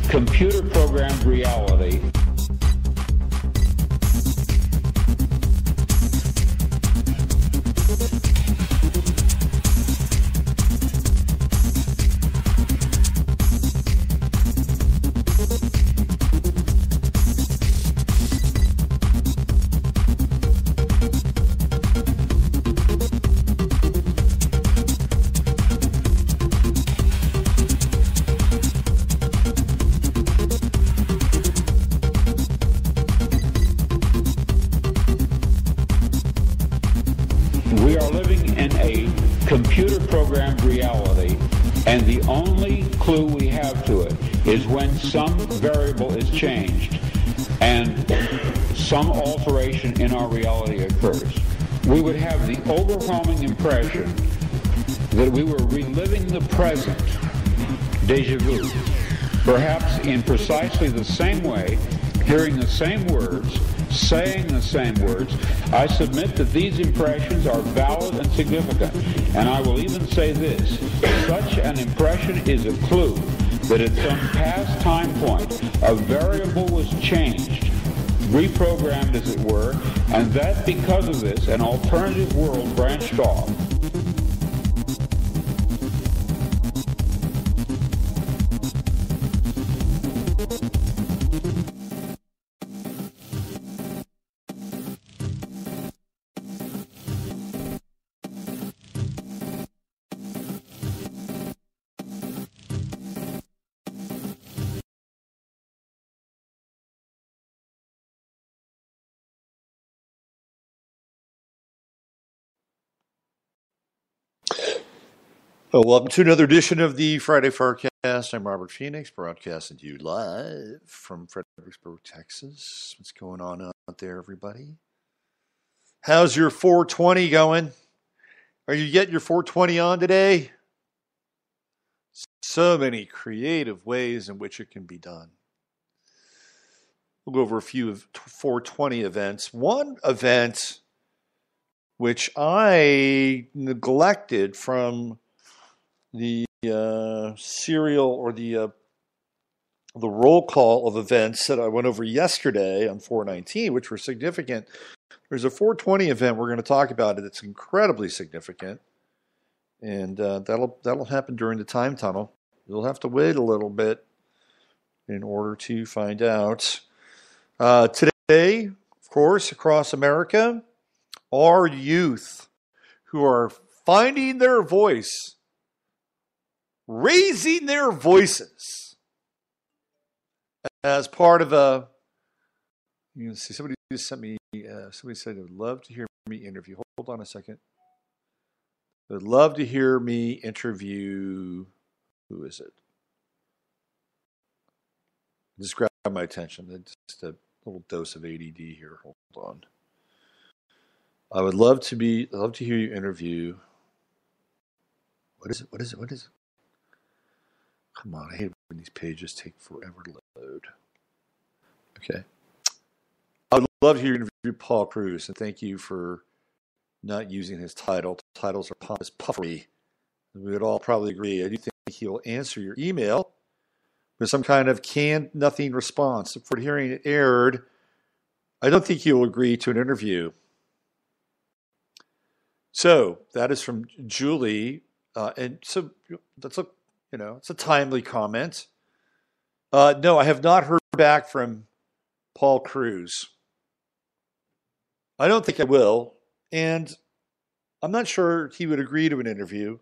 computer-programmed reality. We are living in a computer-programmed reality, and the only clue we have to it is when some variable is changed and some alteration in our reality occurs. We would have the overwhelming impression that we were reliving the present, déjà vu, perhaps in precisely the same way, hearing the same words, saying the same words. I submit that these impressions are valid and significant, and I will even say this: such an impression is a clue that at some past time point a variable was changed, reprogrammed as it were, and that because of this an alternative world branched off. Well, welcome to another edition of the Friday FARcast. I'm Robert Phoenix, broadcasting to you live from Fredericksburg, Texas. What's going on out there, everybody? How's your 420 going? Are you getting your 420 on today? So many creative ways in which it can be done. We'll go over a few of 420 events. One event which I neglected from the serial or the roll call of events that I went over yesterday on 419, which were significant. There's a 420 event we're going to talk about. It's incredibly significant, and that'll happen during the time tunnel. You'll have to wait a little bit in order to find out. Today, of course, across America, our youth who are finding their voice, raising their voices as part of a, you see, somebody just sent me, somebody said they would love to hear me interview. Hold on a second. They would love to hear me interview, who is it? Just grab my attention. Just a little dose of ADD here. Hold on. I would love to hear you interview. What is it? Come on, I hate when these pages take forever to load. Okay. I would love to hear you interview Paul Cruz, and thank you for not using his title. Titles are pompous puffery. We would all probably agree. I do think he'll answer your email with some kind of canned nothing response. For hearing it aired, I don't think he will agree to an interview. So that is from Julie, and so that's it's a timely comment. No, I have not heard back from Paul Cruz. I don't think I will, and I'm not sure he would agree to an interview.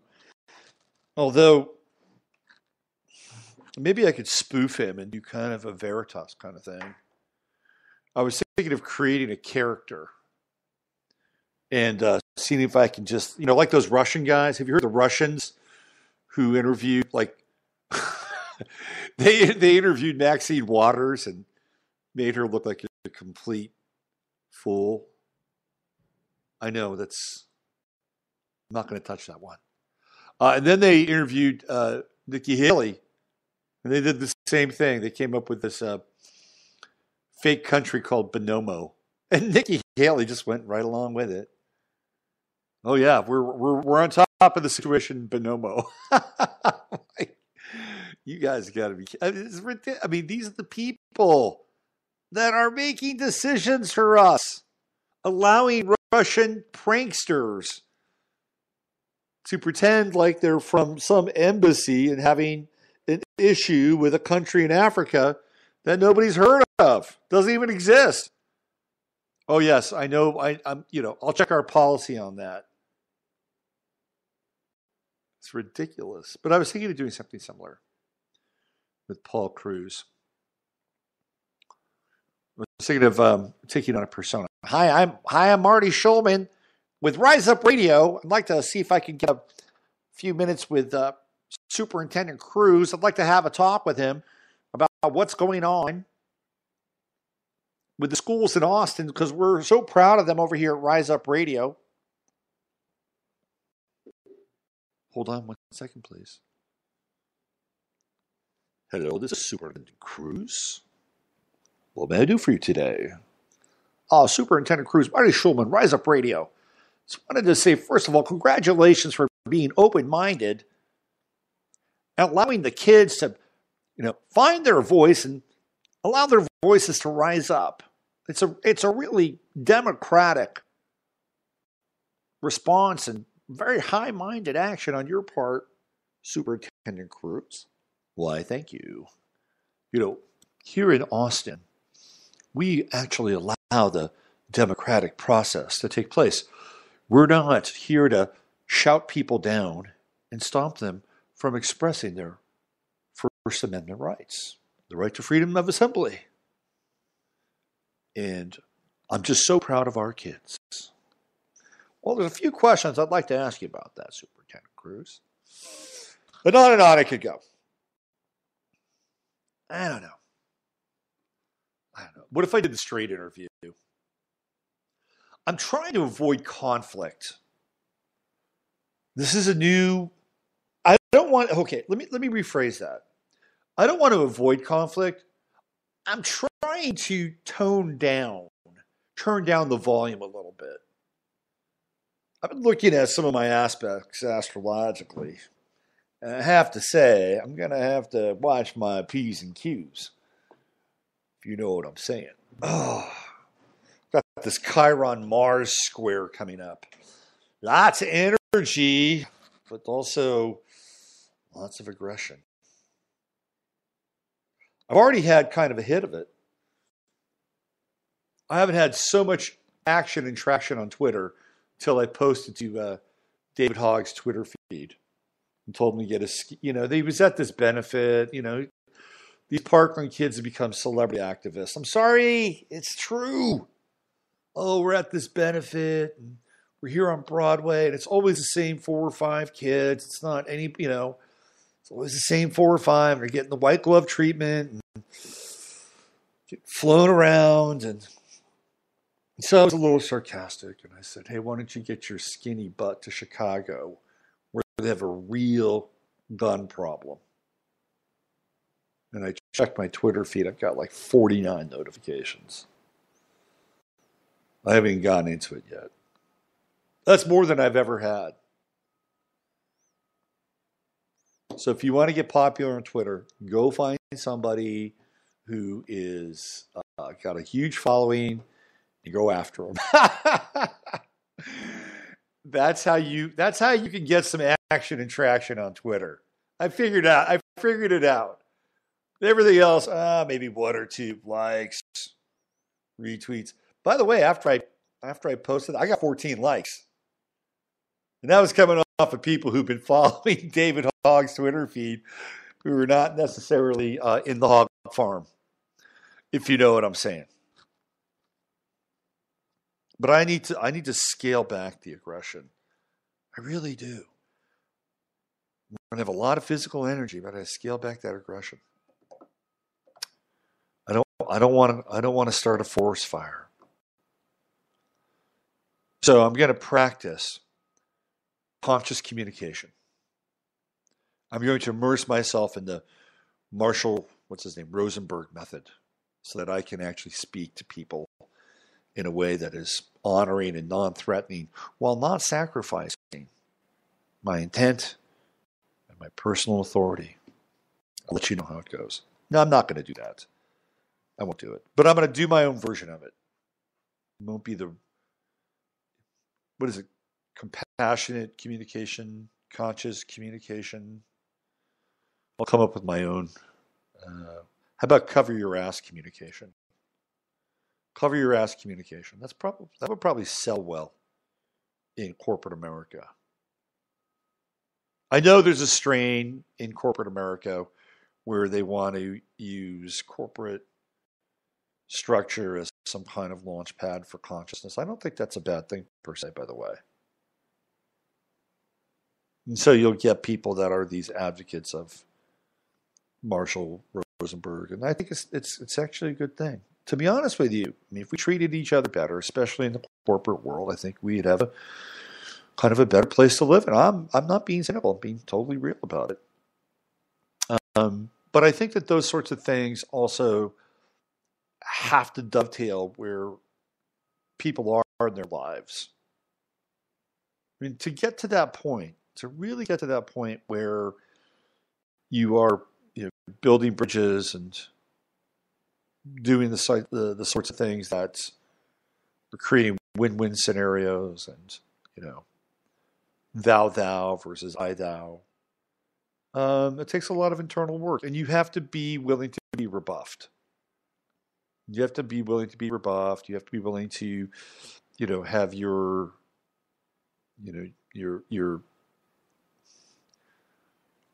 Although maybe I could spoof him and do kind of a Veritas kind of thing. I was thinking of creating a character and seeing if I can just, like those Russian guys. Have you heard the Russians who interviewed, they interviewed Maxine Waters and made her look like a complete fool? I know I'm not going to touch that one. And then they interviewed Nikki Haley, and they did the same thing. They came up with this fake country called Bonomo, and Nikki Haley just went right along with it. Oh yeah, we're on top of the situation, Bonomo. You guys got to be. I mean, these are the people that are making decisions for us, allowing Russian pranksters to pretend like they're from some embassy and having an issue with a country in Africa that nobody's heard of, doesn't even exist. Oh yes, I know. I'm. I'll check our policy on that. It's ridiculous. But I was thinking of doing something similar with Paul Cruz. I was thinking of taking on a persona. Hi, I'm Marty Schulman with Rise Up Radio. I'd like to see if I can get a few minutes with Superintendent Cruz. I'd like to have a talk with him about what's going on with the schools in Austin, because we're so proud of them over here at Rise Up Radio. Hold on 1 second, please. Hello, this is Superintendent Cruz. What may I do for you today? Superintendent Cruz, Marty Schulman, Rise Up Radio. Just wanted to say, first of all, congratulations for being open-minded and allowing the kids to, find their voice and allow their voices to rise up. It's a really democratic response and very high-minded action on your part, Superintendent Cruz. Why, thank you. Here in Austin, we actually allow the democratic process to take place. We're not here to shout people down and stop them from expressing their First Amendment rights, the right to freedom of assembly. And I'm just so proud of our kids. Well, there's a few questions I'd like to ask you about that, Superintendent Cruz. But on and on I could go. I don't know. What if I did the straight interview? I'm trying to avoid conflict. This is a new... Okay, let me rephrase that. I don't want to avoid conflict. I'm trying to turn down the volume a little bit. I've been looking at some of my aspects astrologically. And I have to say, I'm going to have to watch my P's and Q's, if you know what I'm saying. Oh, got this Chiron Mars square coming up. Lots of energy, but also lots of aggression. I've already had kind of a hit of it. I haven't had so much action and traction on Twitter until I posted to David Hogg's Twitter feed and told him to get he was at this benefit, these Parkland kids have become celebrity activists. I'm sorry, it's true. Oh, we're at this benefit and we're here on Broadway and it's always the same 4 or 5 kids. It's not any, it's always the same 4 or 5. They're getting the white glove treatment and get flown around. And so I was a little sarcastic and I said, hey, why don't you get your skinny butt to Chicago where they have a real gun problem? And I checked my Twitter feed. I've got like 49 notifications. I haven't even gotten into it yet. That's more than I've ever had. So if you want to get popular on Twitter, go find somebody who is got a huge following and go after them. That's how you can get some action and traction on Twitter. I figured it out. Everything else, maybe 1 or 2 likes, retweets. By the way, after I posted, I got 14 likes. And that was coming off of people who've been following David Hogg's Twitter feed who are not necessarily in the hog farm, if you know what I'm saying. But I need to scale back the aggression. I really do. I'm going to have a lot of physical energy, but I scale back that aggression. I don't want to start a forest fire. So I'm going to practice conscious communication. I'm going to immerse myself in the Marshall, Rosenberg method, so that I can actually speak to people in a way that is honoring and non-threatening while not sacrificing my intent and my personal authority. I'll let you know how it goes. No, I'm not going to do that. I won't do it. But I'm going to do my own version of it. It won't be what is it? Compassionate communication, conscious communication. I'll come up with my own. How about cover your ass communication? Cover your ass communication. That would probably sell well in corporate America. I know there's a strain in corporate America where they want to use corporate structure as some kind of launch pad for consciousness. I don't think that's a bad thing per se, by the way. And so you'll get people that are these advocates of Marshall Rosenberg, and I think it's actually a good thing. To be honest with you, I mean, if we treated each other better, especially in the corporate world, I think we'd have a kind of a better place to live. And I'm not being cynical; I'm being totally real about it. But I think that those sorts of things also have to dovetail where people are in their lives. I mean, to get to that point, to really get to that point where you are, building bridges and doing the sorts of things that are creating win-win scenarios, and thou versus I thou. It takes a lot of internal work, and you have to be willing to be rebuffed. You have to be willing to be rebuffed. You have to be willing to, have your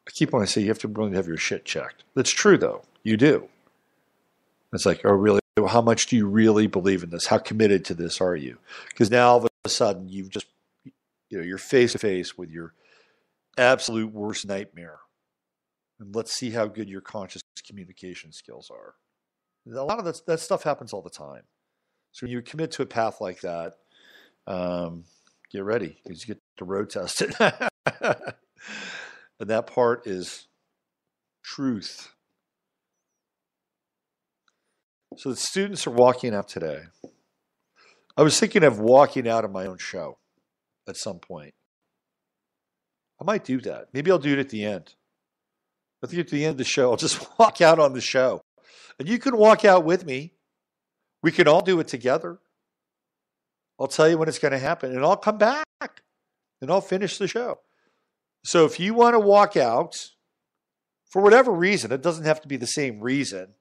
I keep wanting to say you have to be willing to have your shit checked. That's true, though. You do. It's like, oh, really? How much do you really believe in this? How committed to this are you? Because now all of a sudden you've just, you're face to face with your absolute worst nightmare. And let's see how good your conscious communication skills are. A lot of that stuff happens all the time. So when you commit to a path like that, get ready because you get to road test it. And that part is truth. So the students are walking out today. I was thinking of walking out of my own show at some point. I might do that. Maybe I'll do it at the end. I think at the end of the show, I'll just walk out on the show. And you can walk out with me. We can all do it together. I'll tell you when it's going to happen. And I'll come back. And I'll finish the show. So if you want to walk out, for whatever reason, it doesn't have to be the same reason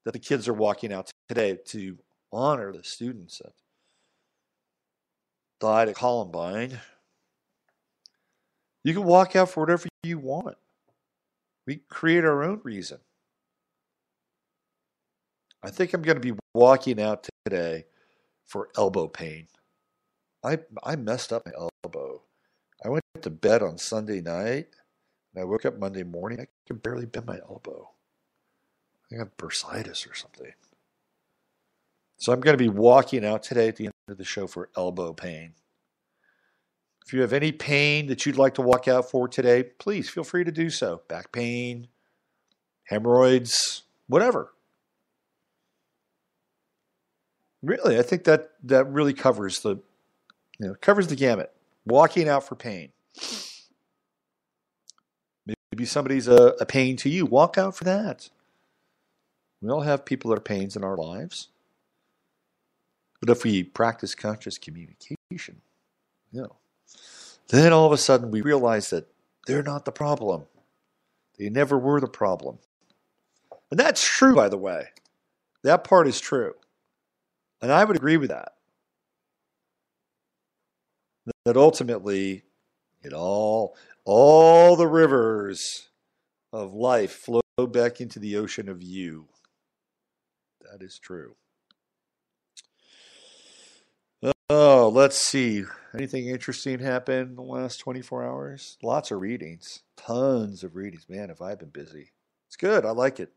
that the kids are walking out today to honor the students that died at Columbine. You can walk out for whatever you want. We create our own reason. I think I'm going to be walking out today for elbow pain. I messed up my elbow. I went to bed on Sunday night, and I woke up Monday morning. I could barely bend my elbow. I have bursitis or something. So I'm going to be walking out today at the end of the show for elbow pain. If you have any pain that you'd like to walk out for today, please feel free to do so. Back pain, hemorrhoids, whatever. Really, I think that really covers the gamut. Walking out for pain. Maybe somebody's a pain to you. Walk out for that. We all have people that are pains in our lives. But if we practice conscious communication, then all of a sudden we realize that they're not the problem. They never were the problem. And that's true, by the way. That part is true. And I would agree with that. That ultimately, all the rivers of life flow back into the ocean of you. That is true. Oh, let's see. Anything interesting happened in the last 24 hours? Lots of readings. Tons of readings. Man, have I been busy. It's good. I like it.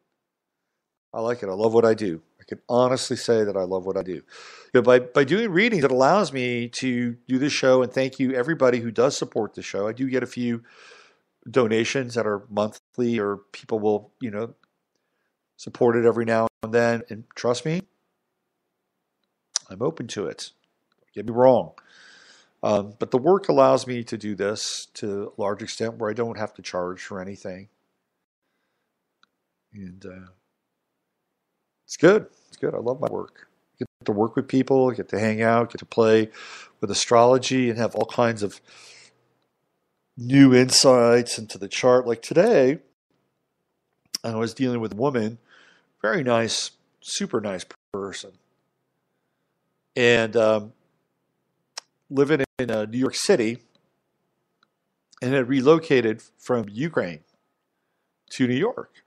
I love what I do. I can honestly say that I love what I do. By doing readings, it allows me to do this show, and thank you everybody who does support the show. I do get a few donations that are monthly, or people will, support it every now and then. And trust me, I'm open to it. Don't get me wrong. But the work allows me to do this to a large extent where I don't have to charge for anything. And it's good. It's good. I love my work. I get to work with people, I get to hang out, get to play with astrology and have all kinds of new insights into the chart. Like today, I was dealing with a woman, very nice, super nice person. And living in New York City and had relocated from Ukraine to New York.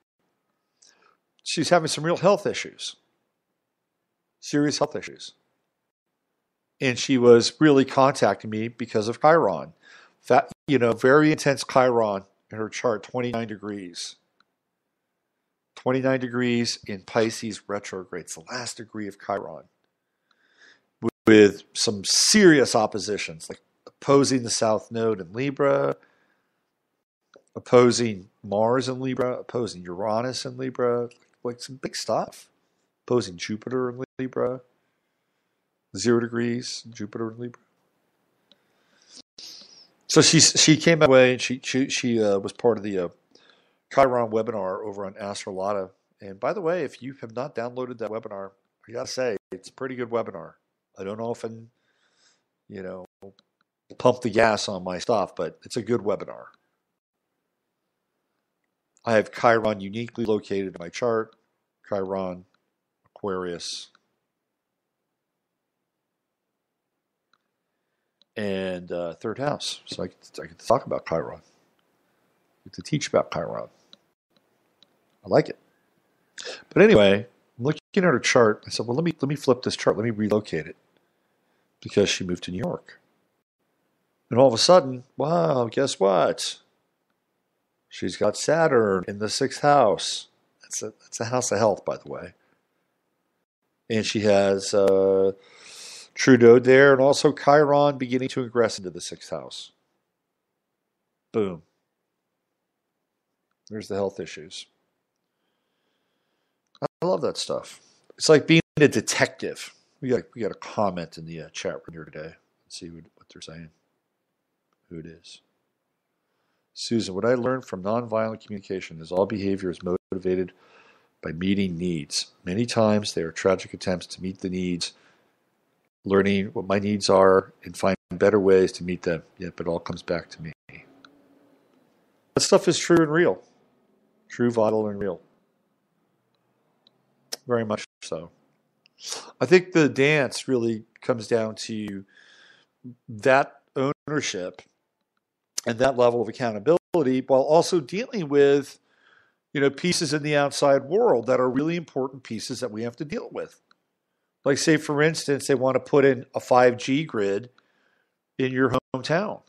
She's having some real health issues, serious health issues. And she was really contacting me because of Chiron. Very intense Chiron in her chart, 29 degrees. 29 degrees in Pisces retrograde. It's the last degree of Chiron. With some serious oppositions, like opposing the South Node in Libra, opposing Mars in Libra, opposing Uranus in Libra, like some big stuff. Opposing Jupiter in Libra, 0 degrees, Jupiter in Libra. So she came my way, and she was part of the Chiron webinar over on Astrolata. And by the way, if you have not downloaded that webinar, I gotta say it's a pretty good webinar. I don't often, pump the gas on my stuff, but it's a good webinar. I have Chiron uniquely located in my chart. Chiron, Aquarius, and third house. So I get to talk about Chiron. I get to teach about Chiron. I like it. But anyway, I'm looking at her chart. I said, well, let me flip this chart. Let me relocate it. Because she moved to New York. And all of a sudden, wow, guess what? She's got Saturn in the 6th house. That's a house of health, by the way. And she has Trudeau there, and also Chiron beginning to ingress into the 6th house. Boom. There's the health issues. I love that stuff. It's like being a detective. We got a comment in the chat room here today. Let's see what they're saying. Who it is. Susan, what I learned from nonviolent communication is all behavior is motivated by meeting needs. Many times they are tragic attempts to meet the needs, learning what my needs are and find better ways to meet them. Yet, but it all comes back to me. That stuff is true and real. True, vital, and real. Very much so. I think the dance really comes down to that ownership and that level of accountability while also dealing with, pieces in the outside world that are really important pieces that we have to deal with. Like, say, for instance, they want to put in a 5G grid in your hometown.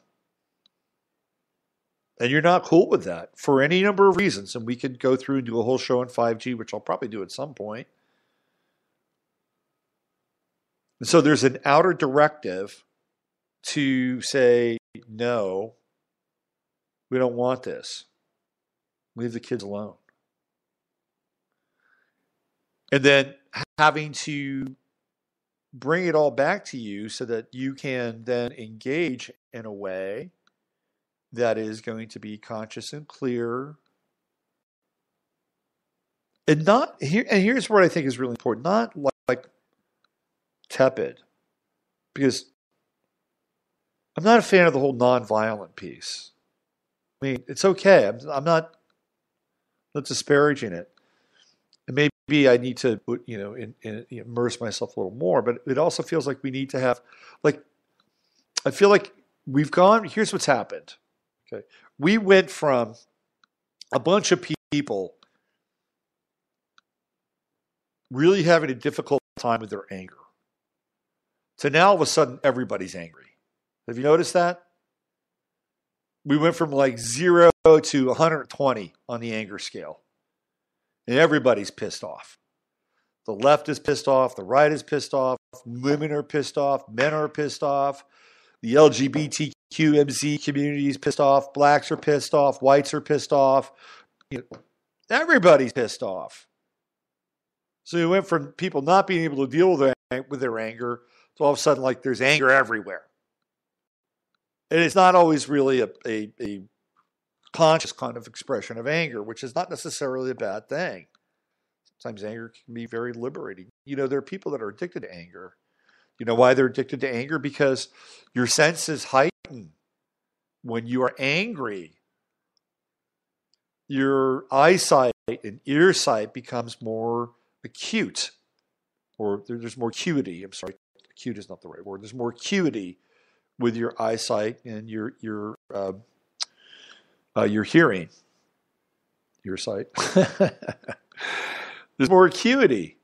And you're not cool with that for any number of reasons. And we could go through and do a whole show on 5G, which I'll probably do at some point. And so there's an outer directive to say, no, we don't want this. Leave the kids alone. And then having to bring it all back to you so that you can then engage in a way that is going to be conscious and clear. And not here. And here's what I think is really important. Not like tepid, because I'm not a fan of the whole nonviolent piece. I mean, it's okay. I'm not disparaging it. And maybe I need to, immerse myself a little more. But it also feels like we need to have, I feel like we've gone. Here's what's happened. Okay, we went from a bunch of people really having a difficult time with their anger to now all of a sudden everybody's angry. Have you noticed that? We went from 0 to 120 on the anger scale. And everybody's pissed off. The left is pissed off. The right is pissed off. Women are pissed off. Men are pissed off. The LGBTQMZ community is pissed off. Blacks are pissed off. Whites are pissed off. Everybody's pissed off. So we went from people not being able to deal with their anger to all of a sudden there's anger everywhere. And it's not always really a conscious kind of expression of anger, which is not necessarily a bad thing. Sometimes anger can be very liberating. There are people that are addicted to anger. You know why they're addicted to anger? Because your senses heighten when you are angry. Your eyesight and ear sight becomes more acute, or there's more acuity. I'm sorry, acute is not the right word. There's more acuity with your eyesight and your hearing. Your sight. There's more acuity.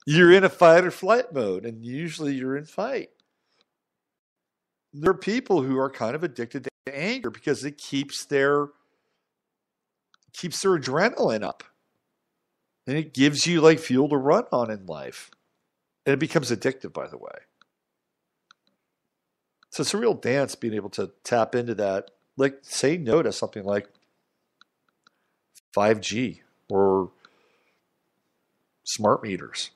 You're in a fight or flight mode, and usually you're in fight. There are people who are kind of addicted to anger because it keeps their adrenaline up. And it gives you like fuel to run on in life. And it becomes addictive, by the way. So it's a real dance being able to tap into that. Like say no to something like 5G or smart meters.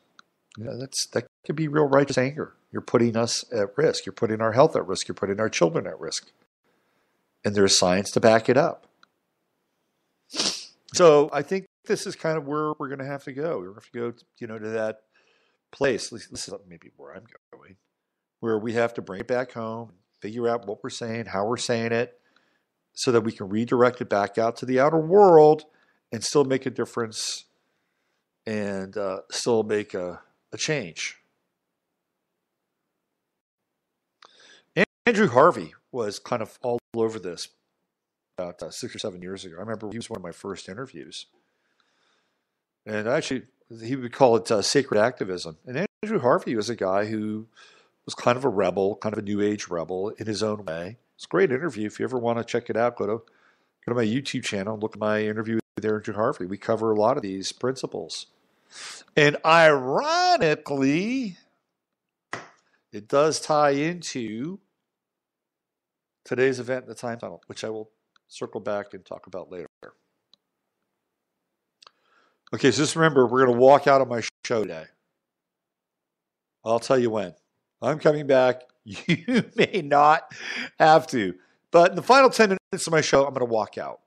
That could be real righteous anger. You're putting us at risk. You're putting our health at risk. You're putting our children at risk. And there's science to back it up. So I think this is kind of where we're going to have to go. We're going to have to go, to that place. This is maybe where I'm going, where we have to bring it back home, figure out what we're saying, how we're saying it, so that we can redirect it back out to the outer world and still make a difference and still make a change. Andrew Harvey was kind of all over this about 6 or 7 years ago. I remember he was one of my first interviews. And actually, he would call it sacred activism. And Andrew Harvey was a guy who was kind of a rebel, kind of a new age rebel in his own way. It's a great interview. If you ever want to check it out, go to my YouTube channel and look at my interview with Andrew Harvey. We cover a lot of these principles. And ironically, it does tie into today's event in the time tunnel, which I will circle back and talk about later. Okay, so just remember, we're going to walk out of my show today. I'll tell you when. I'm coming back. You may not have to. But in the final 10 minutes of my show, I'm going to walk out.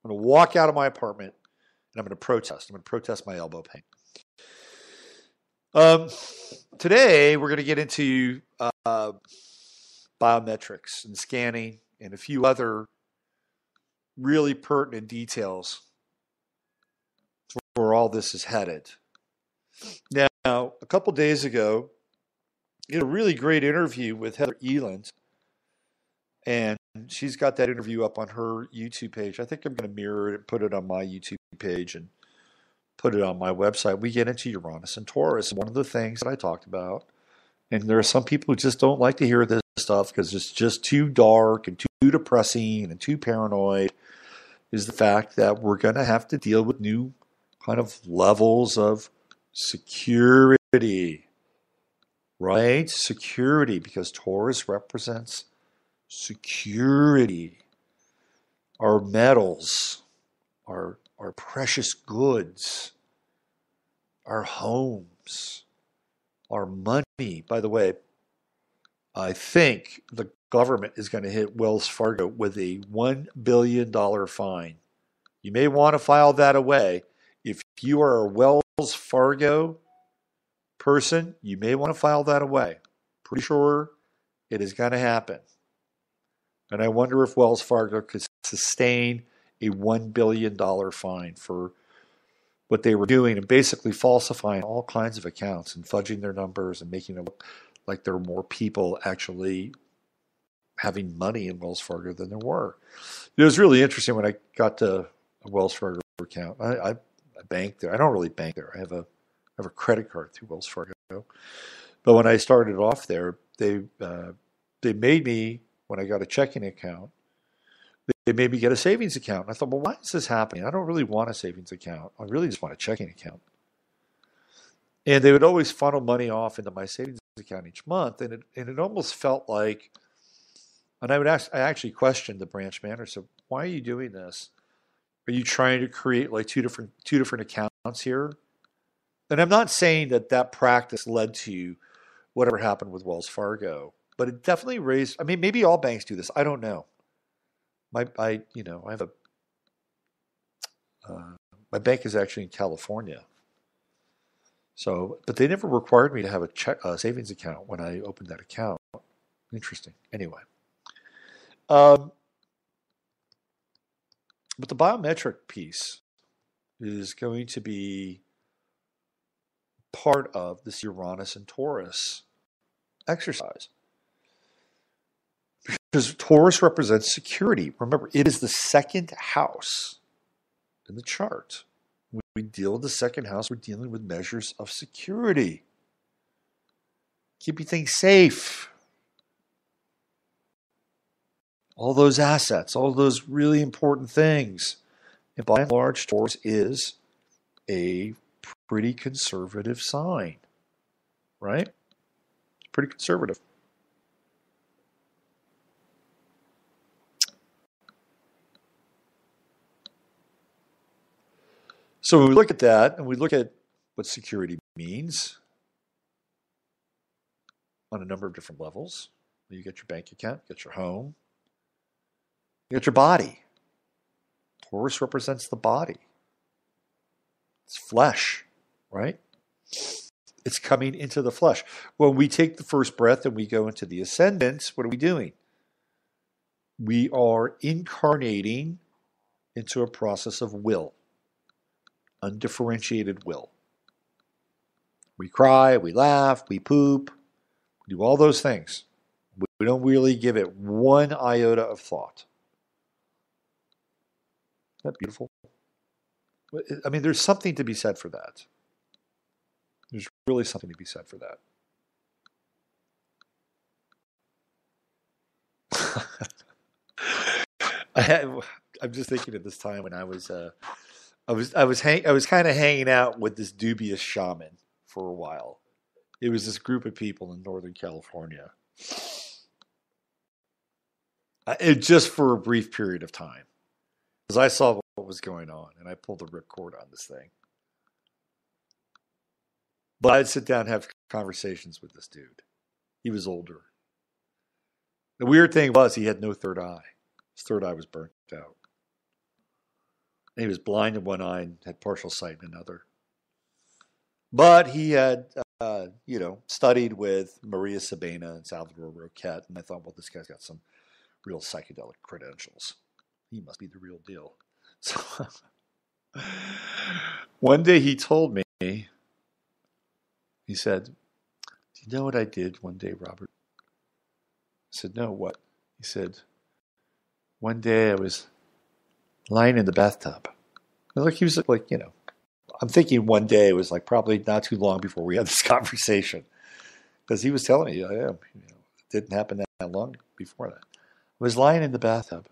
I'm going to walk out of my apartment, and I'm going to protest. I'm going to protest my elbow pain. Today, we're going to get into biometrics and scanning and a few other really pertinent details where all this is headed. Now, a couple days ago, I had a really great interview with Heather Eland, and she's got that interview up on her YouTube page. I think I'm going to mirror it and put it on my YouTube page and put it on my website. We get into Uranus and Taurus. One of the things that I talked about, and there are some people who just don't like to hear this stuff because it's just too dark and too depressing and too paranoid, is the fact that we're going to have to deal with new kind of levels of security, right? Security, because Taurus represents security. Our metals, our precious goods, our homes, our money. By the way, I think the government is going to hit Wells Fargo with a $1 billion fine. You may want to file that away. If you are a Wells Fargo person, you may want to file that away. Pretty sure it is going to happen. And I wonder if Wells Fargo could sustain a $1 billion fine for what they were doing and basically falsifying all kinds of accounts and fudging their numbers and making it look like there were more people actually having money in Wells Fargo than there were. It was really interesting when I got to a Wells Fargo account. I bank there. I don't really bank there. I have a credit card through Wells Fargo. But when I started off there, they made me, when I got a checking account, they made me get a savings account. And I thought, well, why is this happening? I don't really want a savings account. I really just want a checking account. And they would always funnel money off into my savings account each month, and it almost felt like, and I actually questioned the branch manager. So why are you doing this? Are you trying to create like two different accounts here? And I'm not saying that practice led to whatever happened with Wells Fargo, but it definitely raised. I mean, maybe all banks do this. I don't know. I have my bank is actually in California. So, but they never required me to have a savings account when I opened that account. Interesting. Anyway. But the biometric piece is going to be part of this Uranus and Taurus exercise. Because Taurus represents security. Remember, it is the second house in the chart. When we deal with the second house, we're dealing with measures of security. Keeping things safe. All those assets, all those really important things. And by and large, Taurus is a pretty conservative sign, right? Pretty conservative. So when we look at that, and we look at what security means on a number of different levels, you get your bank account, you get your home, you get your body. Taurus represents the body. It's flesh, right? It's coming into the flesh. When we take the first breath and we go into the ascendant, what are we doing? We are incarnating into a process of will. Undifferentiated will. We cry, we laugh, we poop, we do all those things. We don't really give it one iota of thought. Isn't that beautiful? I mean, there's something to be said for that. There's really something to be said for that. I'm just thinking of this time when I was kind of hanging out with this dubious shaman for a while. It was this group of people in Northern California. Just for a brief period of time. Because I saw what was going on, and I pulled the ripcord on this thing. But I'd sit down and have conversations with this dude. He was older. The weird thing was he had no third eye. His third eye was burnt out. And he was blind in one eye and had partial sight in another. But he had, studied with Maria Sabina and Salvador Roquette, and I thought, well, this guy's got some real psychedelic credentials. He must be the real deal. So one day he told me, he said, do you know what I did one day, Robert? I said, no, what? He said, one day I was lying in the bathtub. He was like, I'm thinking one day it was like probably not too long before we had this conversation. Because he was telling me, it didn't happen that long before that. I was lying in the bathtub.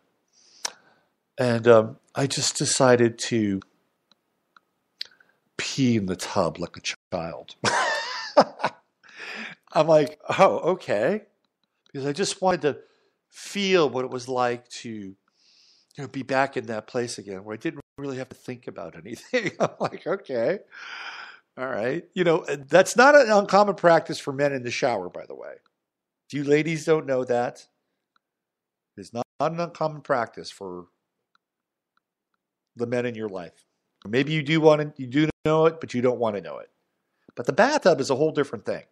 And I just decided to pee in the tub like a child. I'm like, oh, okay. Because I just wanted to feel what it was like to be back in that place again where I didn't really have to think about anything. I'm like, okay. All right. That's not an uncommon practice for men in the shower, by the way. If you ladies don't know that, it's not an uncommon practice for the men in your life. Maybe you do know it, but you don't want to know it. But the bathtub is a whole different thing.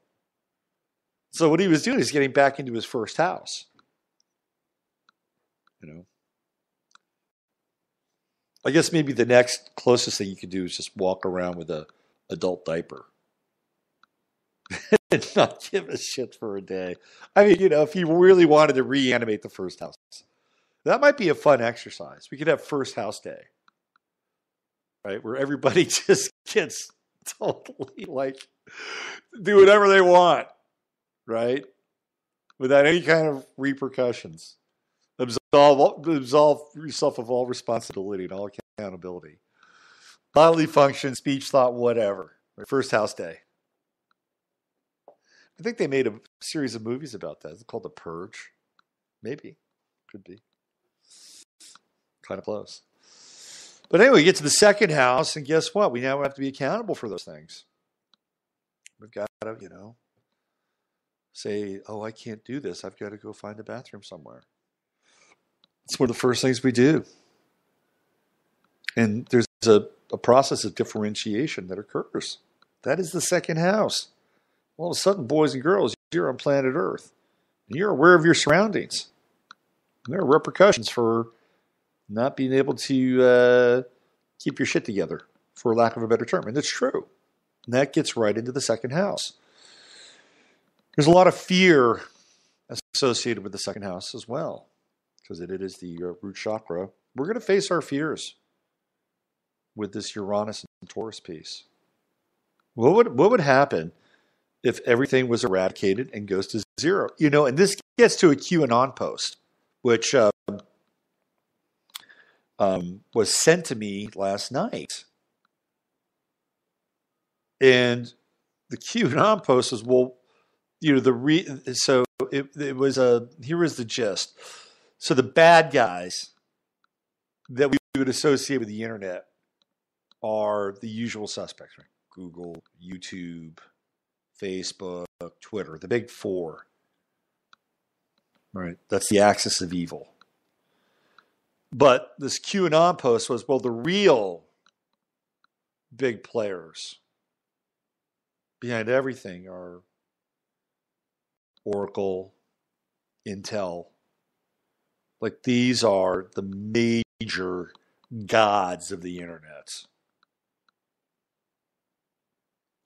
So what he was doing is getting back into his first house. I guess maybe the next closest thing you could do is just walk around with a adult diaper. And not give a shit for a day. I mean, if you really wanted to reanimate the first house, that might be a fun exercise. We could have first house day. Right? Where everybody just gets totally do whatever they want. Right? Without any kind of repercussions. Absolve yourself of all responsibility and all accountability. Bodily function, speech, thought, whatever. First house day. I think they made a series of movies about that. It's called The Purge. Maybe. Could be. Kind of close. But anyway, we get to the second house, and guess what? We now have to be accountable for those things. We've got to, say, oh, I can't do this. I've got to go find a bathroom somewhere. It's one of the first things we do. And there's a process of differentiation that occurs. That is the second house. All of a sudden, boys and girls, you're on planet Earth. And you're aware of your surroundings. And there are repercussions for not being able to keep your shit together, for lack of a better term. And it's true. And that gets right into the second house. There's a lot of fear associated with the second house as well, because it is the root chakra. We're going to face our fears with this Uranus and Taurus piece. What would happen if everything was eradicated and goes to zero? You know, and this gets to a QAnon post, which was sent to me last night. And the QAnon post was, well, you know, so it was here was the gist. So the bad guys that we would associate with the internet are the usual suspects, right? Google, YouTube, Facebook, Twitter, the big four. Right? That's the axis of evil. But this QAnon post was, well, the real big players behind everything are Oracle, Intel. Like, these are the major gods of the internet.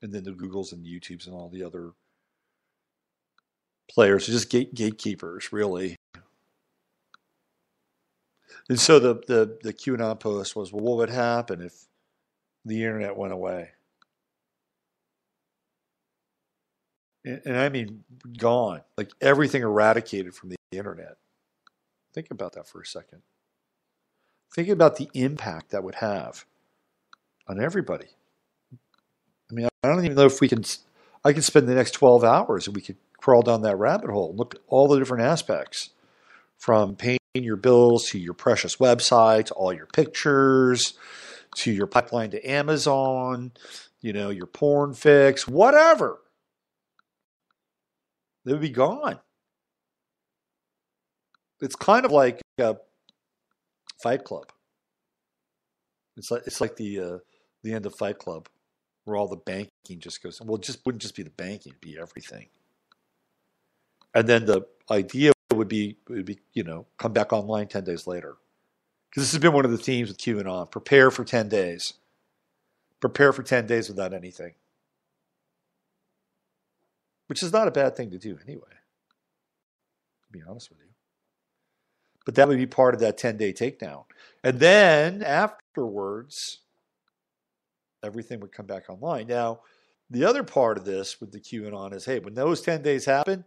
And then the Googles and YouTubes and all the other players are just gatekeepers, really. And so the QAnon post was, well, what would happen if the internet went away? And I mean, gone. Like, everything eradicated from the internet. Think about that for a second. Think about the impact that would have on everybody. I mean, I don't even know if I could spend the next 12 hours and we could crawl down that rabbit hole and look at all the different aspects, from paying your bills to your precious website, to all your pictures, to your pipeline to Amazon, you know, your porn fix, whatever. They would be gone. It's kind of like Fight Club. It's like the end of Fight Club, where all the banking just goes. Well, it just wouldn't just be the banking; it'd be everything. And then the idea would be, you know, come back online 10 days later, because this has been one of the themes with QAnon: prepare for 10 days. Prepare for 10 days without anything. Which is not a bad thing to do anyway, to be honest with you. But that would be part of that 10-day takedown. And then afterwards, everything would come back online. Now, the other part of this with the QAnon is, hey, when those 10 days happen,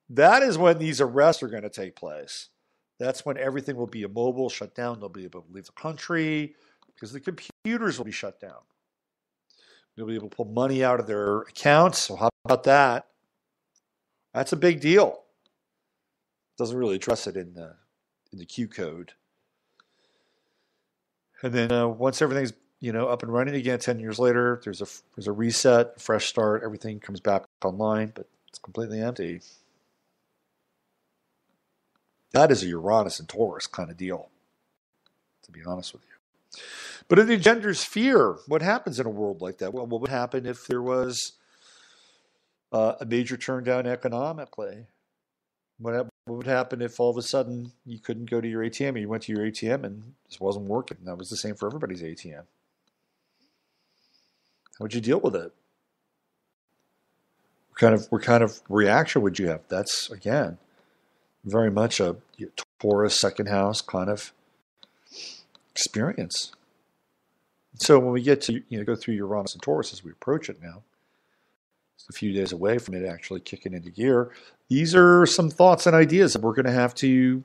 that is when these arrests are going to take place. That's when everything will be immobile, shut down. They'll be able to leave the country because the computers will be shut down. They'll be able to pull money out of their accounts. So how about that? That's a big deal. Doesn't really address it in the Q code. And then once everything's, you know, up and running again 10 years later, there's a reset, a fresh start. Everything comes back online, but it's completely empty. That is a Uranus and Taurus kind of deal, to be honest with you. But it engenders fear. What happens in a world like that? Well, what would happen if there was a major turn down economically? What would happen if all of a sudden you couldn't go to your ATM, or you went to your ATM and it just wasn't working? That was the same for everybody's ATM. How would you deal with it? What kind of reaction would you have? That's, again, very much a Taurus second house kind of experience. So when we get to, you know, go through Uranus and Taurus as we approach it now, it's a few days away from it actually kicking into gear. These are some thoughts and ideas that we're going to have to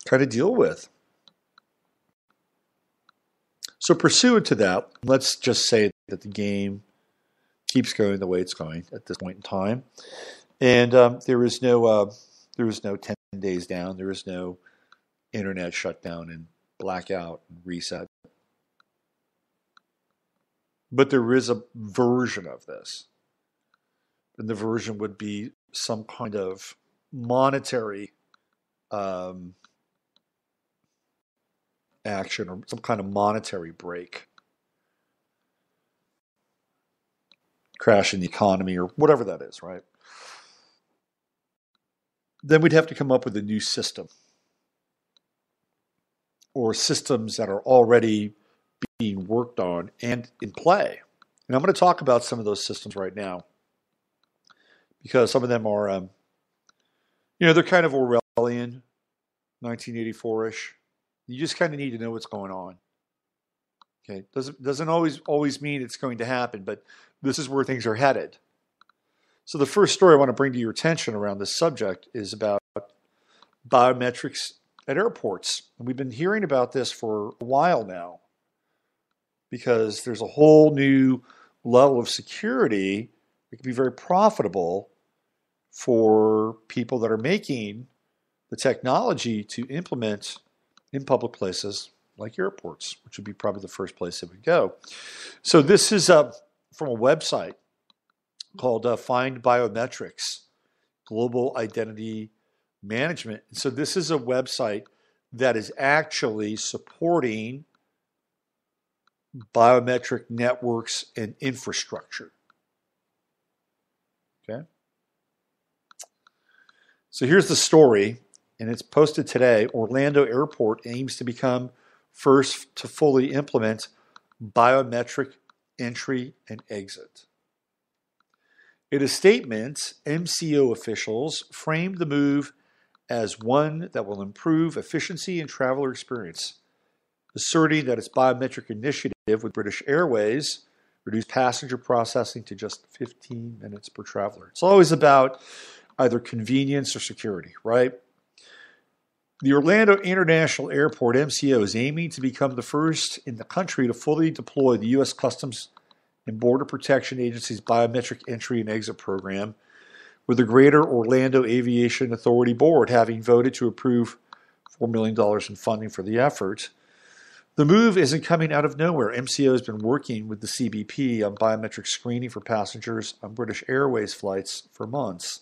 kind of deal with. So pursuant to that, let's just say that the game keeps going the way it's going at this point in time, and there is no 10 days down. There is no internet shutdown and blackout and reset. But there is a version of this. And the version would be some kind of monetary action or some kind of monetary break, crash in the economy or whatever that is, right? Then we'd have to come up with a new system or systems that are already being worked on and in play. And I'm going to talk about some of those systems right now because some of them are, they're kind of Orwellian, 1984-ish. You just kind of need to know what's going on. Okay, doesn't always mean it's going to happen, but this is where things are headed. So the first story I want to bring to your attention around this subject is about biometrics at airports. And we've been hearing about this for a while now because there's a whole new level of security that can be very profitable for people that are making the technology to implement in public places like airports, which would be probably the first place it would go. So this is from a website called Find Biometrics, Global Identity Management. So this is a website that is actually supporting biometric networks and infrastructure. Okay. So here's the story, and it's posted today. Orlando Airport aims to become first to fully implement biometric entry and exit. In a statement, MCO officials framed the move as one that will improve efficiency and traveler experience, asserting that its biometric initiative with British Airways reduced passenger processing to just 15 minutes per traveler. It's always about either convenience or security, right? The Orlando International Airport, MCO, is aiming to become the first in the country to fully deploy the U.S. Customs and Border Protection Agency's biometric entry and exit program, with the Greater Orlando Aviation Authority Board having voted to approve $4 million in funding for the effort. The move isn't coming out of nowhere. MCO has been working with the CBP on biometric screening for passengers on British Airways flights for months.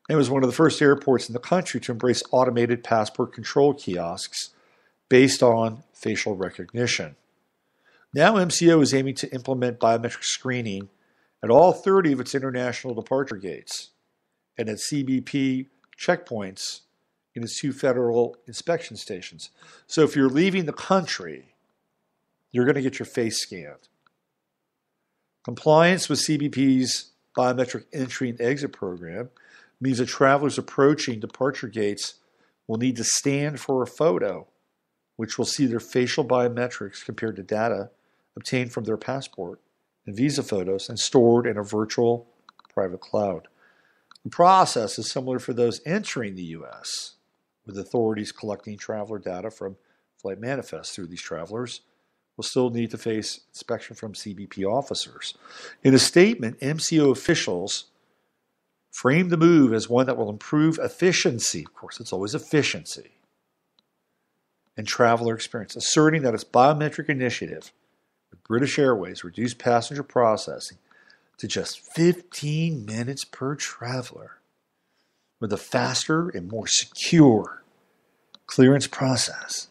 It was one of the first airports in the country to embrace automated passport control kiosks based on facial recognition. Now MCO is aiming to implement biometric screening at all 30 of its international departure gates and at CBP checkpoints in its 2 federal inspection stations. So if you're leaving the country, you're going to get your face scanned. Compliance with CBP's biometric entry and exit program means that travelers approaching departure gates will need to stand for a photo, which will see their facial biometrics compared to data obtained from their passport and visa photos and stored in a virtual private cloud. The process is similar for those entering the U.S., with authorities collecting traveler data from flight manifests through these travelers will still need to face inspection from CBP officers. In a statement, MCO officials framed the move as one that will improve efficiency, of course, it's always efficiency, and traveler experience, asserting that its biometric initiative with British Airways reduced passenger processing to just 15 minutes per traveler, with a faster and more secure clearance process.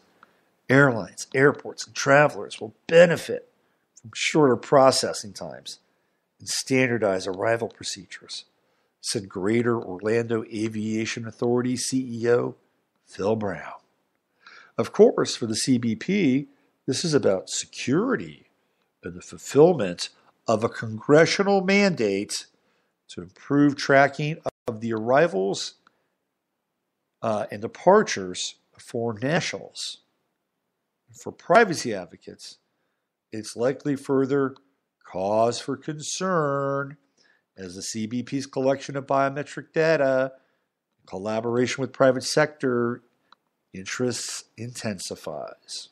Airlines, airports, and travelers will benefit from shorter processing times and standardized arrival procedures, said Greater Orlando Aviation Authority CEO Phil Brown. Of course, for the CBP, this is about security and the fulfillment of a congressional mandate to improve tracking of the arrivals and departures of foreign nationals. For privacy advocates, it's likely further cause for concern as the CBP's collection of biometric data, in collaboration with private sector interests, intensifies.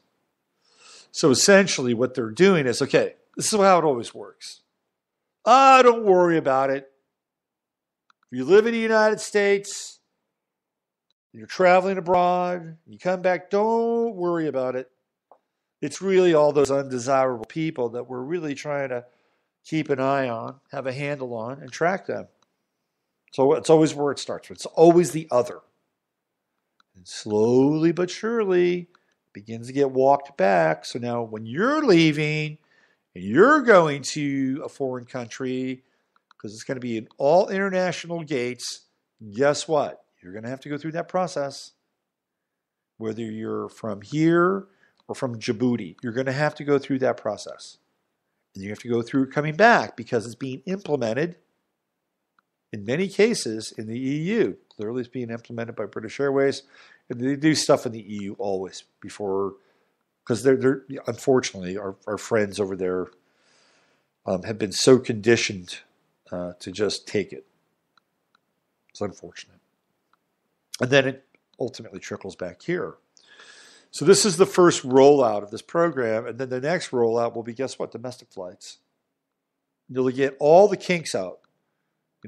So essentially what they're doing is, okay, this is how it always works. Don't worry about it. If you live in the United States, you're traveling abroad, you come back, don't worry about it. It's really all those undesirable people that we're really trying to keep an eye on, have a handle on, and track them. So it's always where it starts. It's always the other. And slowly but surely, begins to get walked back. So now when you're leaving and you're going to a foreign country, because it's going to be in all international gates, guess what? You're going to have to go through that process. Whether you're from here or from Djibouti, you're going to have to go through that process. And you have to go through coming back because it's being implemented in many cases in the EU. Clearly it's being implemented by British Airways. And they do stuff in the EU always before, because they're unfortunately, our friends over there have been so conditioned to just take it. It's unfortunate. And then it ultimately trickles back here. So this is the first rollout of this program, and then the next rollout will be, guess what? Domestic flights. You'll get all the kinks out.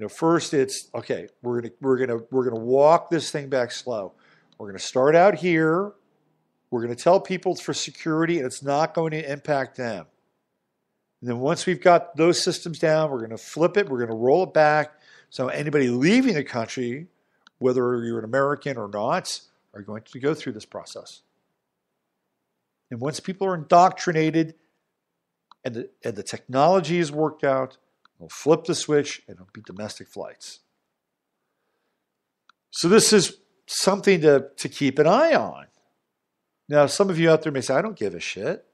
First it's okay. We're gonna walk this thing back slow. We're gonna start out here. We're gonna tell people it's for security, and it's not going to impact them. And then once we've got those systems down, we're gonna flip it. We're gonna roll it back. So anybody leaving the country, whether you're an American or not, are going to go through this process. And once people are indoctrinated and the technology is worked out, they'll flip the switch and it'll be domestic flights. So this is something to keep an eye on. Now, some of you out there may say, I don't give a shit.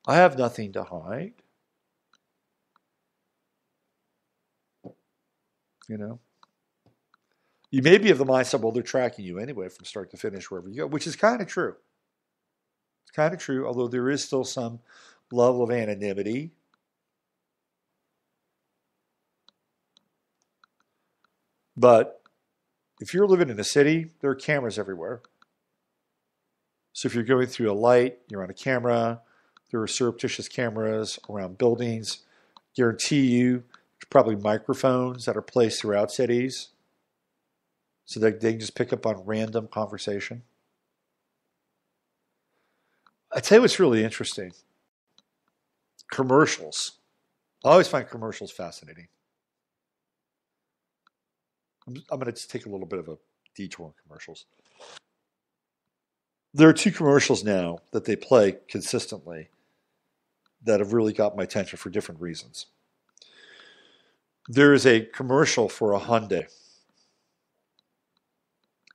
I have nothing to hide. You may be of the mindset, well, they're tracking you anyway from start to finish wherever you go, which is kind of true. It's kind of true, although there is still some level of anonymity. But if you're living in a city, there are cameras everywhere. So if you're going through a light, you're on a camera. There are surreptitious cameras around buildings. Guarantee you, there's probably microphones that are placed throughout cities so that they can just pick up on random conversation. I tell you what's really interesting. Commercials. I always find commercials fascinating. I'm going to take a little bit of a detour in commercials. There are two commercials now that they play consistently that have really got my attention for different reasons. There is a commercial for a Hyundai,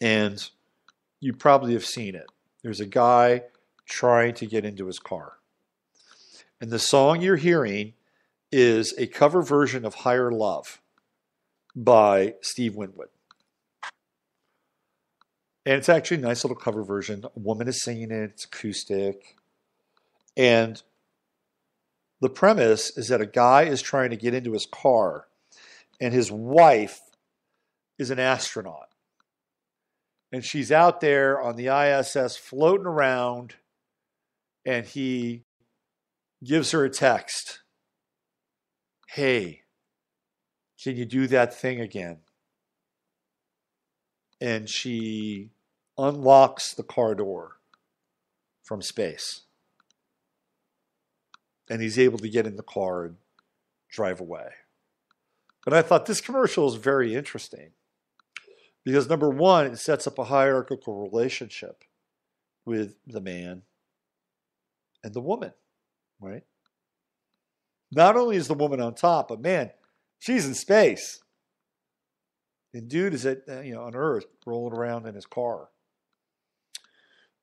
and you probably have seen it. There's a guy trying to get into his car. And the song you're hearing is a cover version of Higher Love by Steve Winwood. And it's actually a nice little cover version. A woman is singing it. It's acoustic. And the premise is that a guy is trying to get into his car, and his wife is an astronaut. And she's out there on the ISS floating around, and he gives her a text. Hey, can you do that thing again? And she unlocks the car door from space. And he's able to get in the car and drive away. But I thought this commercial is very interesting because, number one, it sets up a hierarchical relationship with the man and the woman, right? Not only is the woman on top, but man, she's in space. And dude is at on Earth rolling around in his car.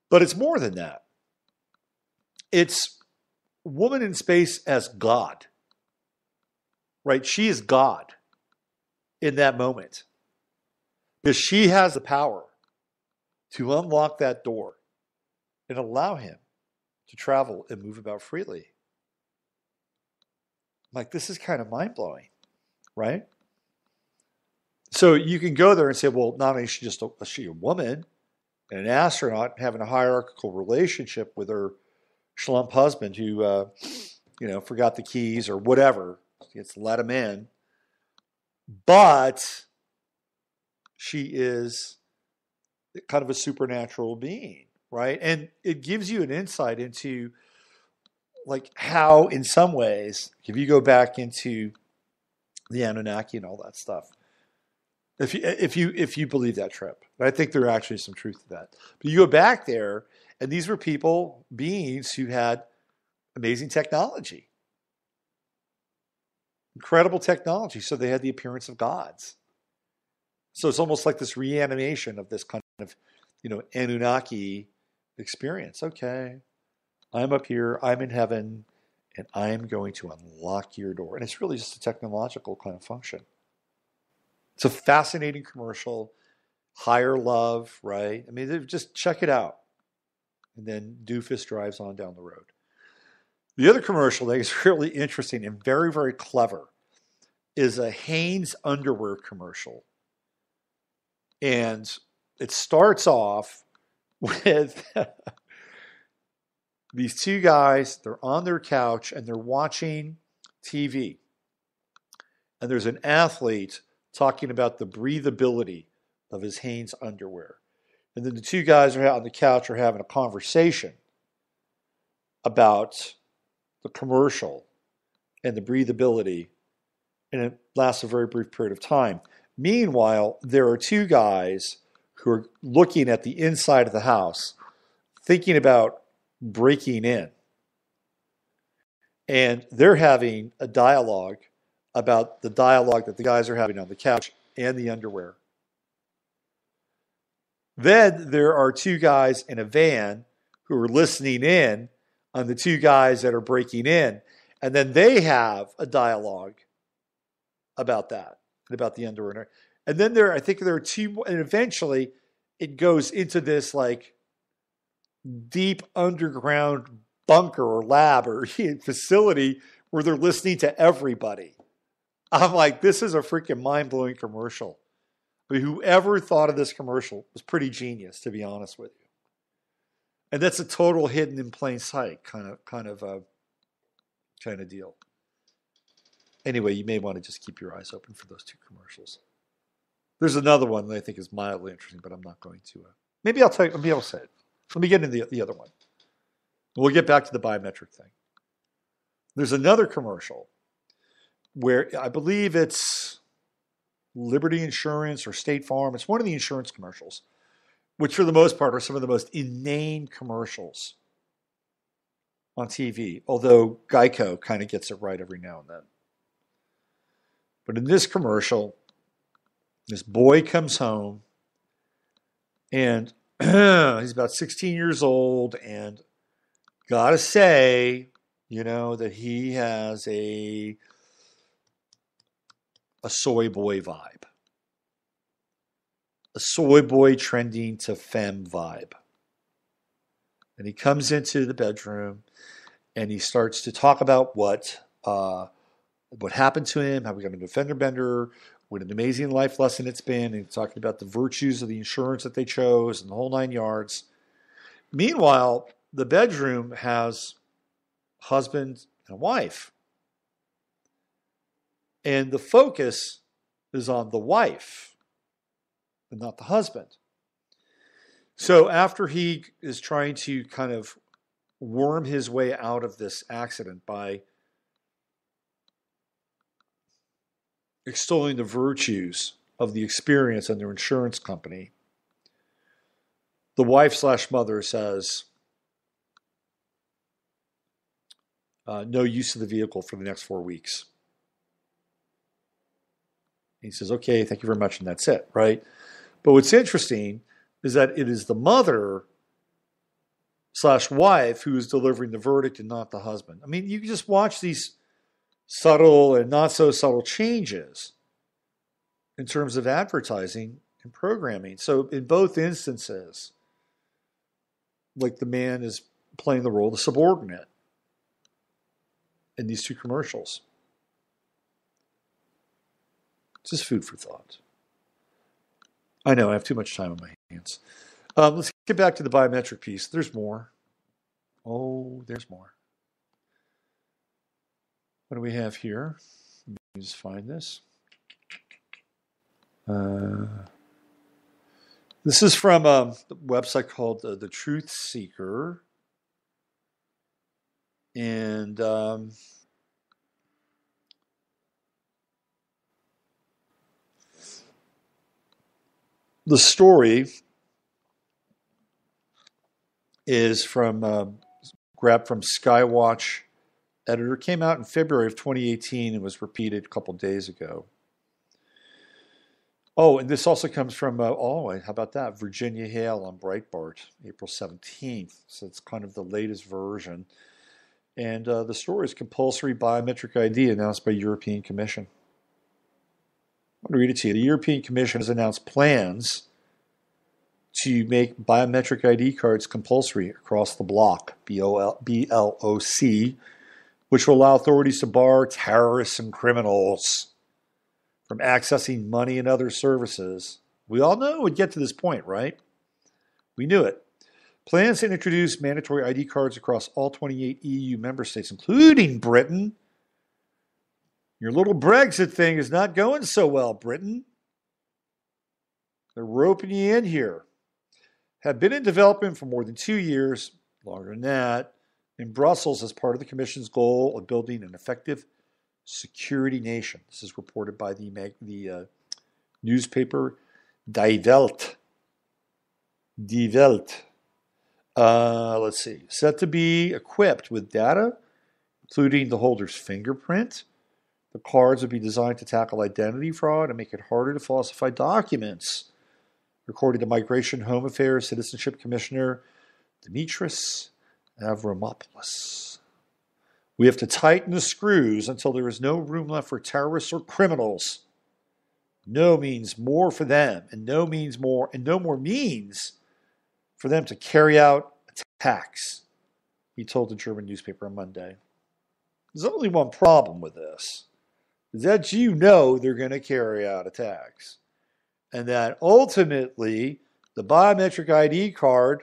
But it's more than that. It's woman in space as God. Right? She is God in that moment. Because she has the power to unlock that door and allow him to travel and move about freely. Like, this is kind of mind-blowing, right? So you can go there and say, well, not only is she a woman and an astronaut having a hierarchical relationship with her schlump husband who, forgot the keys or whatever, gets let him in, but she is kind of a supernatural being, right? And it gives you an insight into like how, in some ways, if you go back into the Anunnaki and all that stuff, If you believe that trip. And I think there actually is some truth to that. But you go back there, and these were beings who had amazing technology. Incredible technology. So they had the appearance of gods. So it's almost like this reanimation of this kind of, Anunnaki experience. Okay, I'm up here, I'm in heaven, and I'm going to unlock your door. And it's really just a technological kind of function. It's a fascinating commercial. Higher love, right? I mean, just check it out. And then Doofus drives on down the road. The other commercial that is really interesting and very, very clever is a Hanes underwear commercial. And it starts off with these two guys. They're on their couch and they're watching TV. And there's an athlete talking about the breathability of his Hanes underwear. And then the two guys are out on the couch are having a conversation about the commercial and the breathability. And it lasts a very brief period of time. Meanwhile, there are two guys who are looking at the inside of the house, thinking about breaking in. And they're having a dialogue about the dialogue that the guys are having on the couch and the underwear. Then there are two guys in a van who are listening in on the two guys that are breaking in. And then they have a dialogue about that, and about the underwear. And then I think there are two more, and eventually it goes into this like deep underground bunker or lab or facility where they're listening to everybody. I'm like, this is a freaking mind-blowing commercial. I mean, whoever thought of this commercial was pretty genius, to be honest with you. And that's a total hidden in plain sight kind of deal. Anyway, you may want to just keep your eyes open for those two commercials. There's another one that I think is mildly interesting, but I'm not going to. Maybe I'll tell you. Maybe I'll say it. Let me get into the other one. We'll get back to the biometric thing. There's another commercial where I believe it's Liberty Insurance or State Farm. It's one of the insurance commercials, which for the most part are some of the most inane commercials on TV, although Geico kind of gets it right every now and then. But in this commercial, this boy comes home and he's about 16 years old, and gotta say, that he has a soy boy vibe. A soy boy trending to femme vibe. And he comes into the bedroom and he starts to talk about what happened to him, how we got into a fender bender, what an amazing life lesson it's been, and he's talking about the virtues of the insurance that they chose and the whole 9 yards. Meanwhile, the bedroom has a husband and a wife. And the focus is on the wife and not the husband. So after he is trying to kind of worm his way out of this accident by extolling the virtues of the experience and their insurance company, the wife/mother says, no use of the vehicle for the next 4 weeks. He says, okay, thank you very much, and that's it, right? But what's interesting is that it is the mother/wife who is delivering the verdict and not the husband. I mean, you can just watch these subtle and not so subtle changes in terms of advertising and programming. So in both instances, like the man is playing the role of the subordinate in these two commercials. Just food for thought. I know I have too much time on my hands. Let's get back to the biometric piece. There's more. Oh, there's more. What do we have here? Let me just find this. This is from a website called The Truth Seeker. And The story is grabbed from Skywatch Editor. Came out in February of 2018 and was repeated a couple days ago. Oh, and this also comes from, how about that? Virginia Hale on Breitbart, April 17th. So it's kind of the latest version. And the story is compulsory biometric ID announced by European Commission. I'm going to read it to you. The European Commission has announced plans to make biometric ID cards compulsory across the bloc, BLOC, which will allow authorities to bar terrorists and criminals from accessing money and other services. We all know it would get to this point, right? We knew it. Plans to introduce mandatory ID cards across all 28 EU member states, including Britain. Your little Brexit thing is not going so well, Britain. They're roping you in here. Have been in development for more than 2 years, longer than that, in Brussels as part of the Commission's goal of building an effective security nation. This is reported by the newspaper Die Welt. Die Welt. Let's see. Set to be equipped with data, including the holder's fingerprint. The cards would be designed to tackle identity fraud and make it harder to falsify documents, according to Migration, Home Affairs, Citizenship Commissioner Dimitris Avramopoulos. We have to tighten the screws until there is no room left for terrorists or criminals. No means more for them, and no more means for them to carry out attacks, he told the German newspaper on Monday. There's only one problem with this, is that they're going to carry out attacks. And that ultimately, the biometric ID card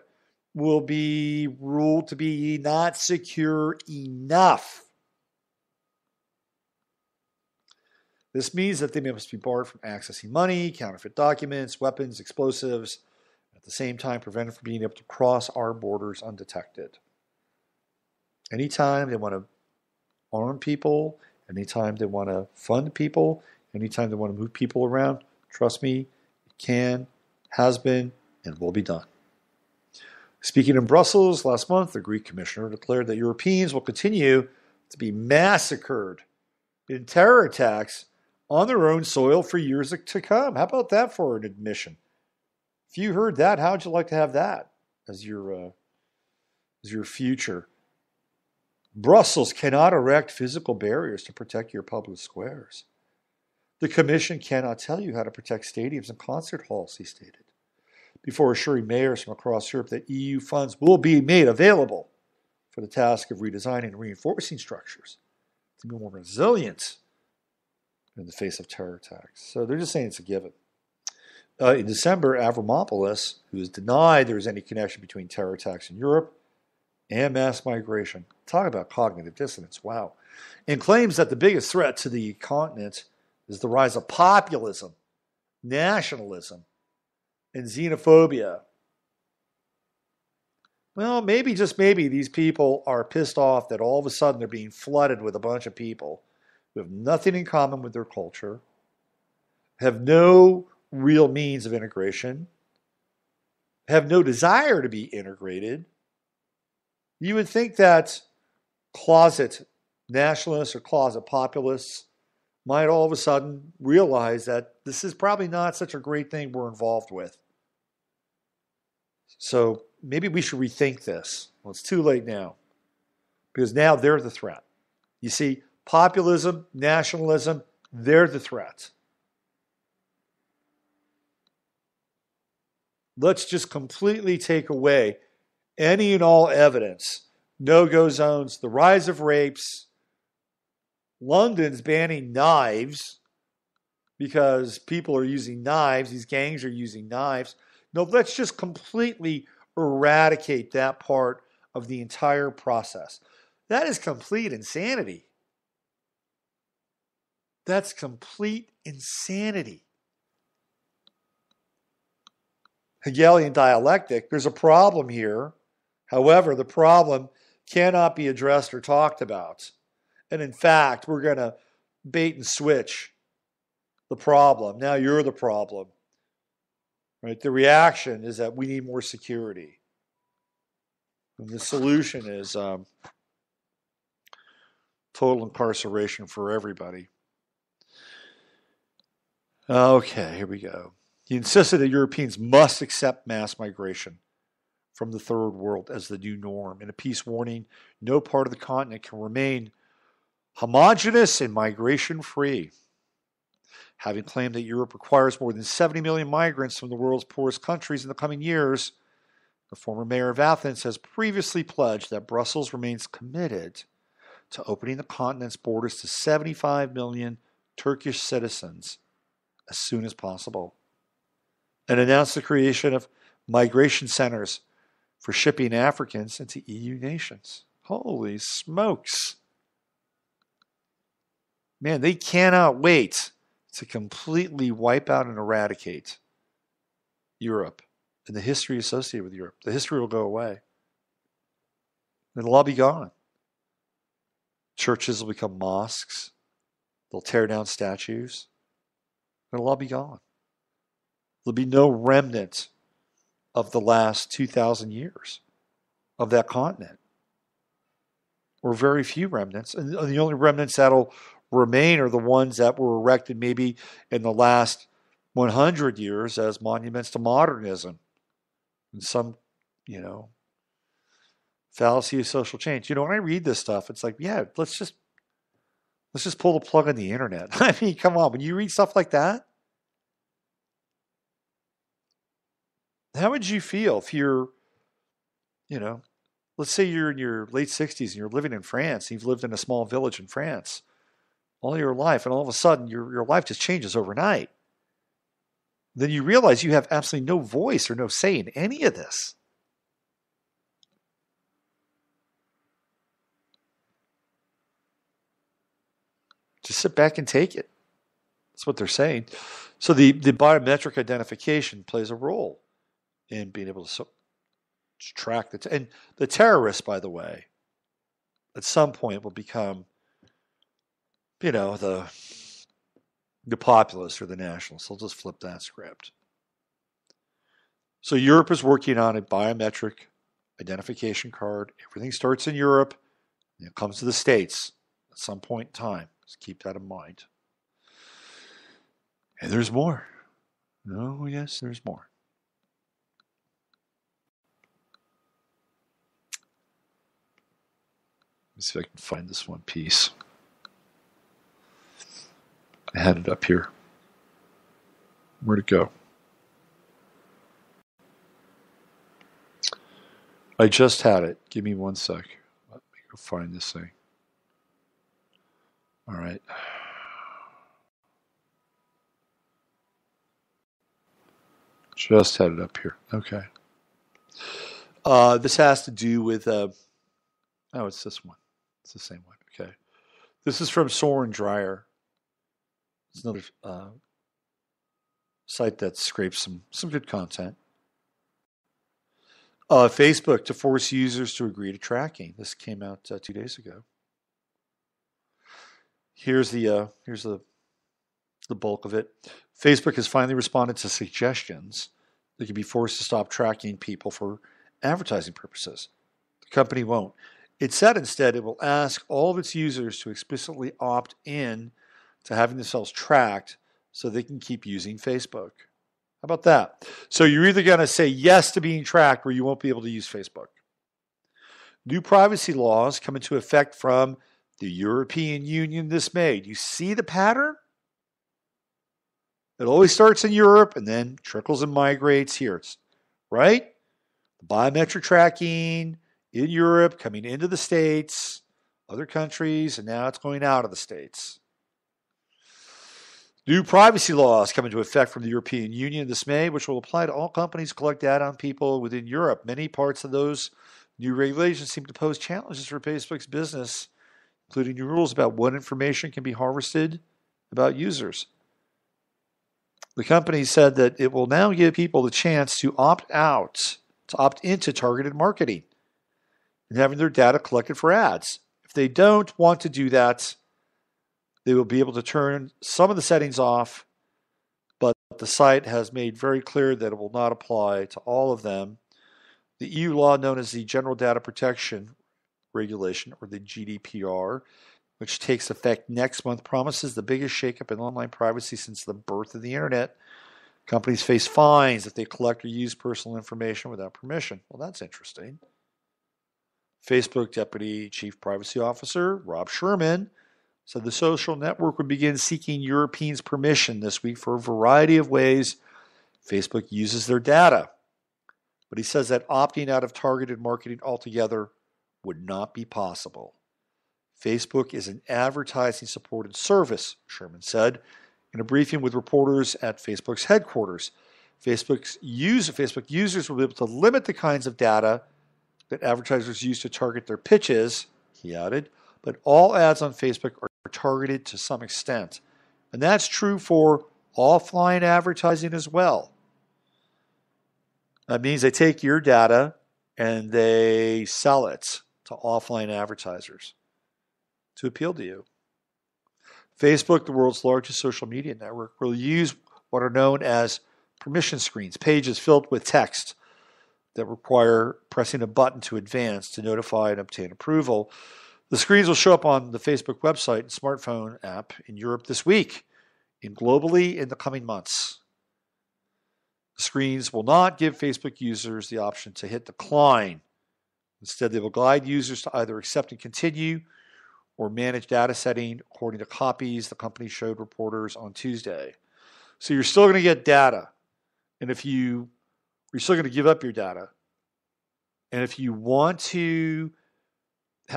will be ruled to be not secure enough. This means that they must be barred from accessing money, counterfeit documents, weapons, explosives, at the same time prevented from being able to cross our borders undetected. Anytime they want to arm people, anytime they want to fund people, anytime they want to move people around, trust me, it can, has been, and will be done. Speaking in Brussels last month, the Greek commissioner declared that Europeans will continue to be massacred in terror attacks on their own soil for years to come. How about that for an admission? If you heard that, how would you like to have that as your future? Brussels cannot erect physical barriers to protect your public squares. The commission cannot tell you how to protect stadiums and concert halls, he stated, before assuring mayors from across Europe that EU funds will be made available for the task of redesigning and reinforcing structures to be more resilient in the face of terror attacks. So they're just saying it's a given. In December, Avramopoulos, who has denied there is any connection between terror attacks in Europe and mass migration, talk about cognitive dissonance, wow, and claims that the biggest threat to the continent is the rise of populism, nationalism, and xenophobia. Well, maybe, just maybe, these people are pissed off that all of a sudden they're being flooded with a bunch of people who have nothing in common with their culture, have no real means of integration, have no desire to be integrated. You would think that closet nationalists or closet populists might all of a sudden realize that this is probably not such a great thing we're involved with. So maybe we should rethink this. Well, it's too late now, because now they're the threat. You see, populism, nationalism, they're the threat. Let's just completely take away any and all evidence. No-go zones, the rise of rapes, London's banning knives because people are using knives. These gangs are using knives. No, let's just completely eradicate that part of the entire process. That is complete insanity. That's complete insanity. Hegelian dialectic, there's a problem here. However, the problem cannot be addressed or talked about. And in fact, we're going to bait and switch the problem. Now you're the problem. right? The reaction is that we need more security. And the solution is total incarceration for everybody. Okay, here we go. He insisted that Europeans must accept mass migration from the third world as the new norm. In a peace warning, no part of the continent can remain homogeneous and migration-free. Having claimed that Europe requires more than 70 million migrants from the world's poorest countries in the coming years, the former mayor of Athens has previously pledged that Brussels remains committed to opening the continent's borders to 75 million Turkish citizens as soon as possible, and announced the creation of migration centers for shipping Africans into EU nations. Holy smokes. Man, they cannot wait to completely wipe out and eradicate Europe and the history associated with Europe. The history will go away. It'll all be gone. Churches will become mosques. They'll tear down statues. It'll all be gone. There'll be no remnant of the last 2,000 years of that continent. Or very few remnants. And the only remnants that'll remain are the ones that were erected maybe in the last 100 years as monuments to modernism. And some, fallacy of social change. When I read this stuff, it's like, yeah, let's just pull the plug on the internet. I mean, come on. When you read stuff like that, how would you feel if you're, let's say you're in your late 60s and you're living in France, and you've lived in a small village in France all your life, and all of a sudden your life just changes overnight. Then you realize you have absolutely no voice or no say in any of this. Just sit back and take it. That's what they're saying. So the biometric identification plays a role in being able to track and the terrorists, by the way, at some point will become, the populace or the nationalists. They'll just flip that script. So Europe is working on a biometric identification card. Everything starts in Europe, and it comes to the States at some point in time. Just keep that in mind. And there's more. Oh, yes, there's more. Let's see if I can find this one piece. I had it up here. Where'd it go? I just had it. Give me one sec. Let me go find this thing. All right. Just had it up here. Okay. This has to do with, it's this one. It's the same one. Okay. This is from Soren Dreyer. It's another site that scrapes some good content. Facebook to force users to agree to tracking. This came out 2 days ago. Here's the bulk of it. Facebook has finally responded to suggestions that can be forced to stop tracking people for advertising purposes. The company won't. It said instead it will ask all of its users to explicitly opt in to having themselves tracked so they can keep using Facebook. How about that? So you're either going to say yes to being tracked or you won't be able to use Facebook. New privacy laws come into effect from the European Union this May. Do you see the pattern? It always starts in Europe and then trickles and migrates here, right? Biometric tracking in Europe, coming into the States, other countries, and now it's going out of the States. New privacy laws come into effect from the European Union this May, which will apply to all companies who collect data on people within Europe. Many parts of those new regulations seem to pose challenges for Facebook's business, including new rules about what information can be harvested about users. The company said that it will now give people the chance to opt into targeted marketing and having their data collected for ads. If they don't want to do that, they will be able to turn some of the settings off, but the site has made very clear that it will not apply to all of them. The EU law known as the General Data Protection Regulation, or the GDPR, which takes effect next month, promises the biggest shakeup in online privacy since the birth of the internet. Companies face fines if they collect or use personal information without permission. Well, that's interesting. Facebook Deputy Chief Privacy Officer Rob Sherman said the social network would begin seeking Europeans' permission this week for a variety of ways Facebook uses their data. But he says that opting out of targeted marketing altogether would not be possible. Facebook is an advertising-supported service, Sherman said in a briefing with reporters at Facebook's headquarters. Facebook users will be able to limit the kinds of data that advertisers use to target their pitches, he added, but all ads on Facebook are targeted to some extent. And that's true for offline advertising as well. That means they take your data and they sell it to offline advertisers to appeal to you. Facebook, the world's largest social media network, will use what are known as permission screens, pages filled with text that require pressing a button to advance to notify and obtain approval. The screens will show up on the Facebook website and smartphone app in Europe this week and globally in the coming months. The screens will not give Facebook users the option to hit decline. Instead, they will guide users to either accept and continue or manage data setting according to copies the company showed reporters on Tuesday. So you're still going to get data. And you're still going to give up your data. And if you want to,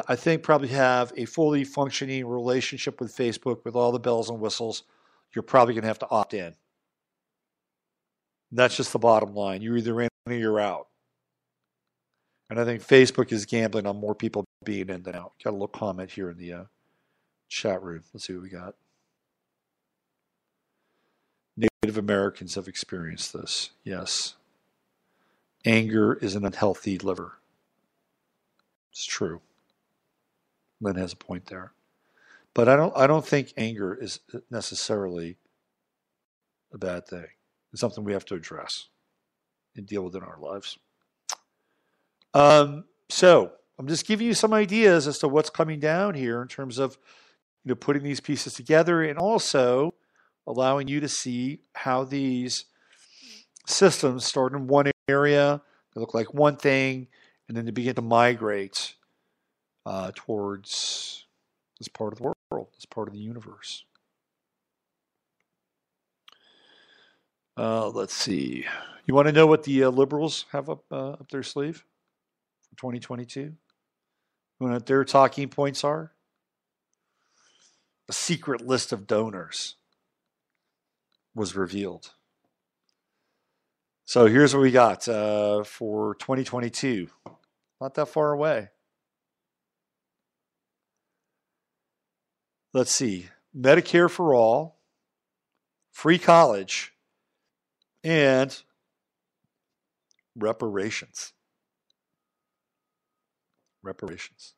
I think, probably have a fully functioning relationship with Facebook with all the bells and whistles, you're probably going to have to opt in. And that's just the bottom line. You're either in or you're out. And I think Facebook is gambling on more people being in than out. Got a little comment here in the chat room. Let's see what we got. Native Americans have experienced this. Yes. Anger is an unhealthy liver. It's true. Lynn has a point there. But I don't think anger is necessarily a bad thing. It's something we have to address and deal with in our lives. So I'm just giving you some ideas as to what's coming down here in terms of putting these pieces together and also allowing you to see how these systems start in one area, they look like one thing, and then they begin to migrate towards this part of the world, this part of the universe. Let's see. You want to know what the liberals have up their sleeve for 2022? You know what their talking points are? A secret list of donors was revealed. So here's what we got for 2022. Not that far away. Let's see. Medicare for all, free college, and reparations. Reparations.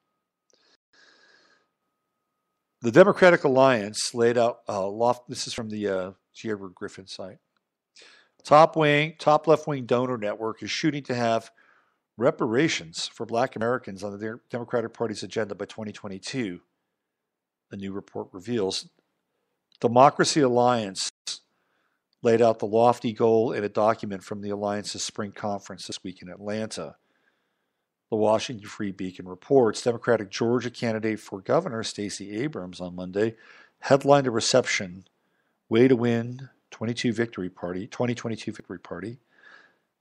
The Democratic Alliance laid out this is from the G. Edward Griffin site. Top left-wing donor network is shooting to have reparations for Black Americans on the Democratic Party's agenda by 2022, a new report reveals. Democracy Alliance laid out the lofty goal in a document from the Alliance's spring conference this week in Atlanta. The Washington Free Beacon reports Democratic Georgia candidate for governor Stacey Abrams on Monday headlined a reception, Way to Win 2022 Victory Party,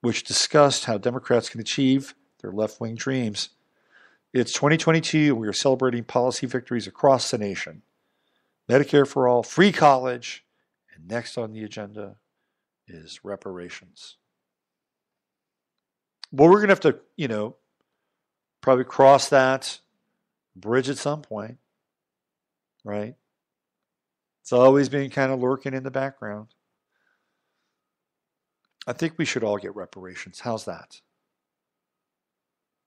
which discussed how Democrats can achieve their left-wing dreams. It's 2022, and we are celebrating policy victories across the nation. Medicare for all, free college, and next on the agenda is reparations. Well, we're going to have to, probably cross that bridge at some point, right? It's always been kind of lurking in the background. I think we should all get reparations. How's that?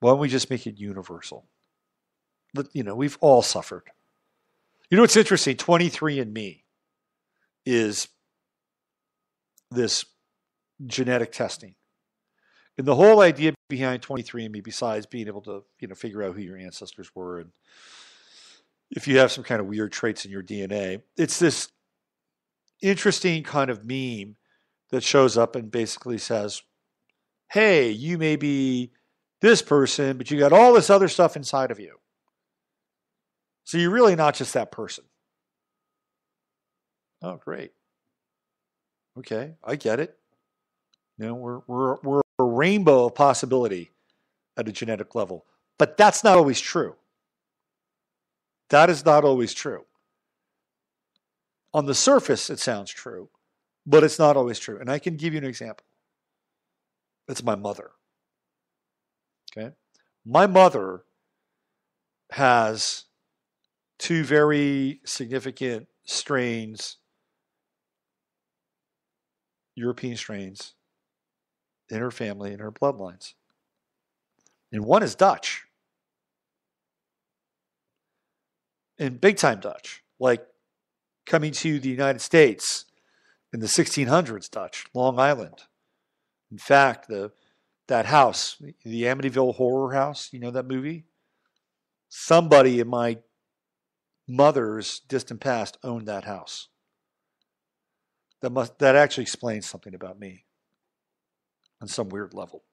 Why don't we just make it universal? We've all suffered. What's interesting? 23andMe is this genetic testing. And the whole idea behind 23andMe, besides being able to, figure out who your ancestors were and if you have some kind of weird traits in your DNA, it's this interesting kind of meme that shows up and basically says, hey, you may be this person, but you got all this other stuff inside of you. So you're really not just that person. Oh, great. Okay, I get it. We're a rainbow of possibility at a genetic level. But that's not always true. That is not always true. On the surface, it sounds true, but it's not always true. And I can give you an example. It's my mother. Okay? My mother has two very significant strains, European strains, in her family, in her bloodlines. And one is Dutch. And big time Dutch, like coming to the United States in the 1600s Dutch, Long Island. In fact, that house, the Amityville Horror House, you know that movie? Somebody in my mother's distant past owned that house. That actually explains something about me on some weird level.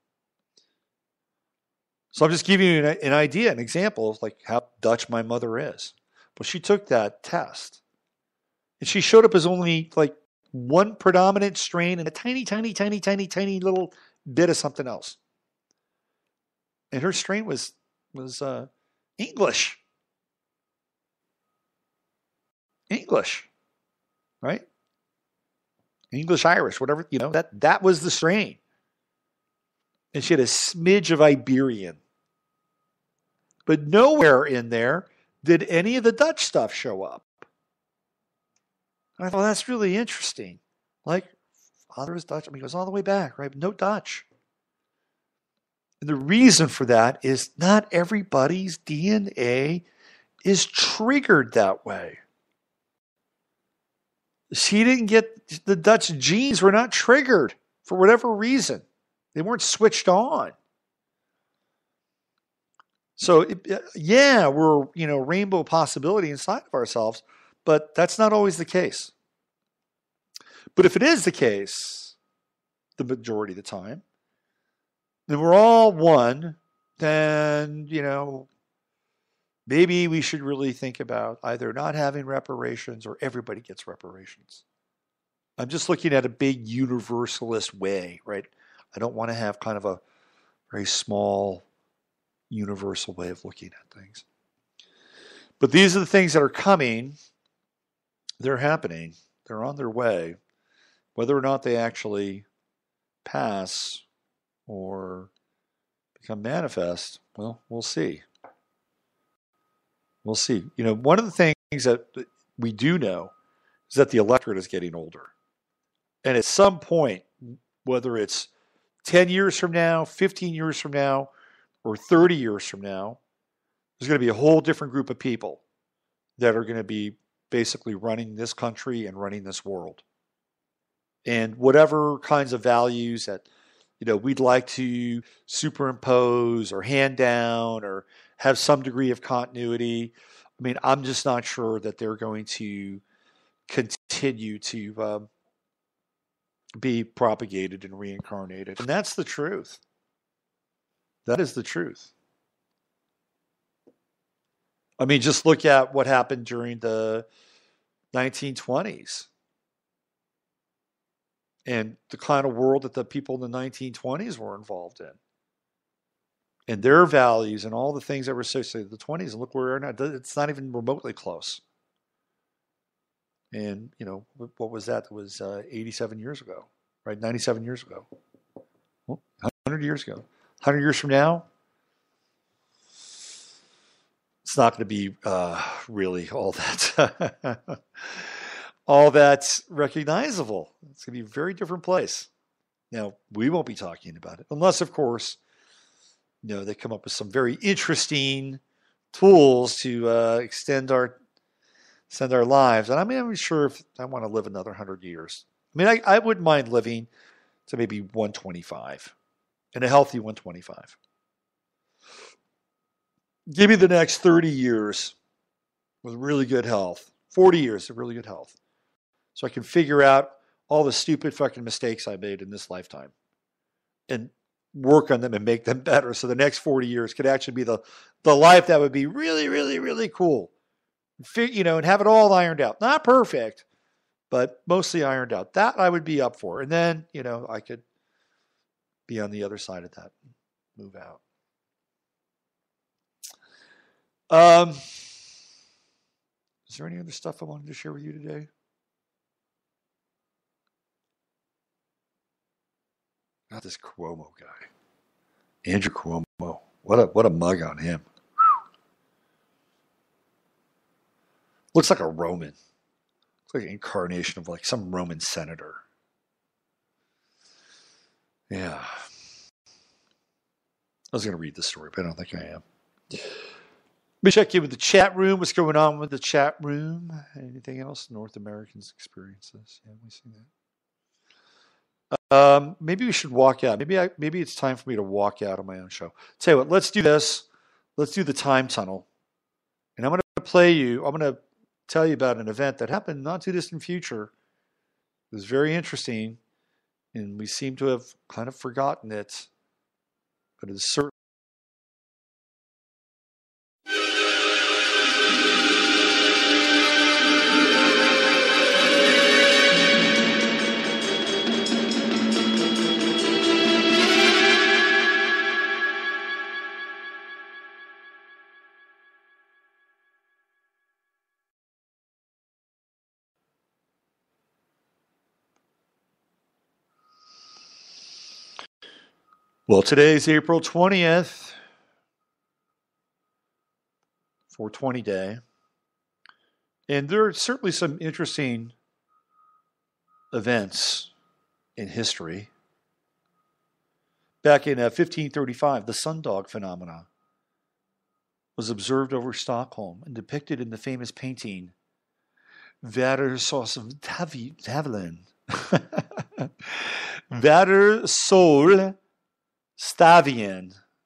So I'm just giving you an idea, an example of like how Dutch my mother is. Well, she took that test, and she showed up as only like one predominant strain and a tiny little bit of something else. And her strain was English. English, right? English, Irish, whatever, that was the strain. And she had a smidge of Iberian. But nowhere in there did any of the Dutch stuff show up. And I thought, that's really interesting. Like, father is Dutch. I mean, he goes all the way back, right? No Dutch. And the reason for that is not everybody's DNA is triggered that way. She didn't get, the Dutch genes were not triggered for whatever reason. They weren't switched on. So, we're, rainbow possibility inside of ourselves, but that's not always the case. But if it is the case, the majority of the time, then we're all one, then, maybe we should really think about either not having reparations or everybody gets reparations. I'm just looking at a big universalist way, right? I don't want to have kind of a very small universal way of looking at things. But these are the things that are coming. They're happening. They're on their way. Whether or not they actually pass or become manifest, well, we'll see. We'll see. One of the things that we do know is that the electorate is getting older. And at some point, whether it's 10 years from now, 15 years from now, or 30 years from now, there's going to be a whole different group of people that are going to be basically running this country and running this world. And whatever kinds of values that, we'd like to superimpose or hand down or have some degree of continuity, I mean, I'm just not sure that they're going to continue to be propagated and reincarnated. And that's the truth. That is the truth. I mean, just look at what happened during the 1920s and the kind of world that the people in the 1920s were involved in. And their values and all the things that were associated with the 20s. And look where we're now. It's not even remotely close. And, what was that? It was 87 years ago, right? 97 years ago. Well, 100 years ago. 100 years from now, it's not going to be really all that all that's recognizable. It's going to be a very different place. Now, we won't be talking about it unless, of course, they come up with some very interesting tools to extend our lives. And I'm not even sure if I want to live another 100 years. I mean, I wouldn't mind living to maybe 125, and a healthy 125. Give me the next 30 years with really good health, 40 years of really good health, so I can figure out all the stupid fucking mistakes I made in this lifetime and work on them and make them better. So the next 40 years could actually be the life that would be really, really, really cool. And have it all ironed out. Not perfect, but mostly ironed out. That I would be up for. And then, I could be on the other side of that, move out. Is there any other stuff I wanted to share with you today? Not this Cuomo guy. Andrew Cuomo. What a mug on him. Looks like a Roman. Looks like an incarnation of like some Roman senator. Yeah. I was going to read the story, but I don't think I am. Let me check in with the chat room. What's going on with the chat room? Anything else? North Americans' experiences. Yeah, we see that. Maybe we should walk out. Maybe it's time for me to walk out on my own show. Tell you what, let's do this. Let's do the time tunnel. And I'm going to tell you about an event that happened not too distant future. It was very interesting, and we seem to have kind of forgotten it, but it's certainly. Well, today's April 20th, 420 day, and there are certainly some interesting events in history. Back in 1535, the sundog phenomena was observed over Stockholm and depicted in the famous painting Vaderssolstavien. Vaderssolstavien.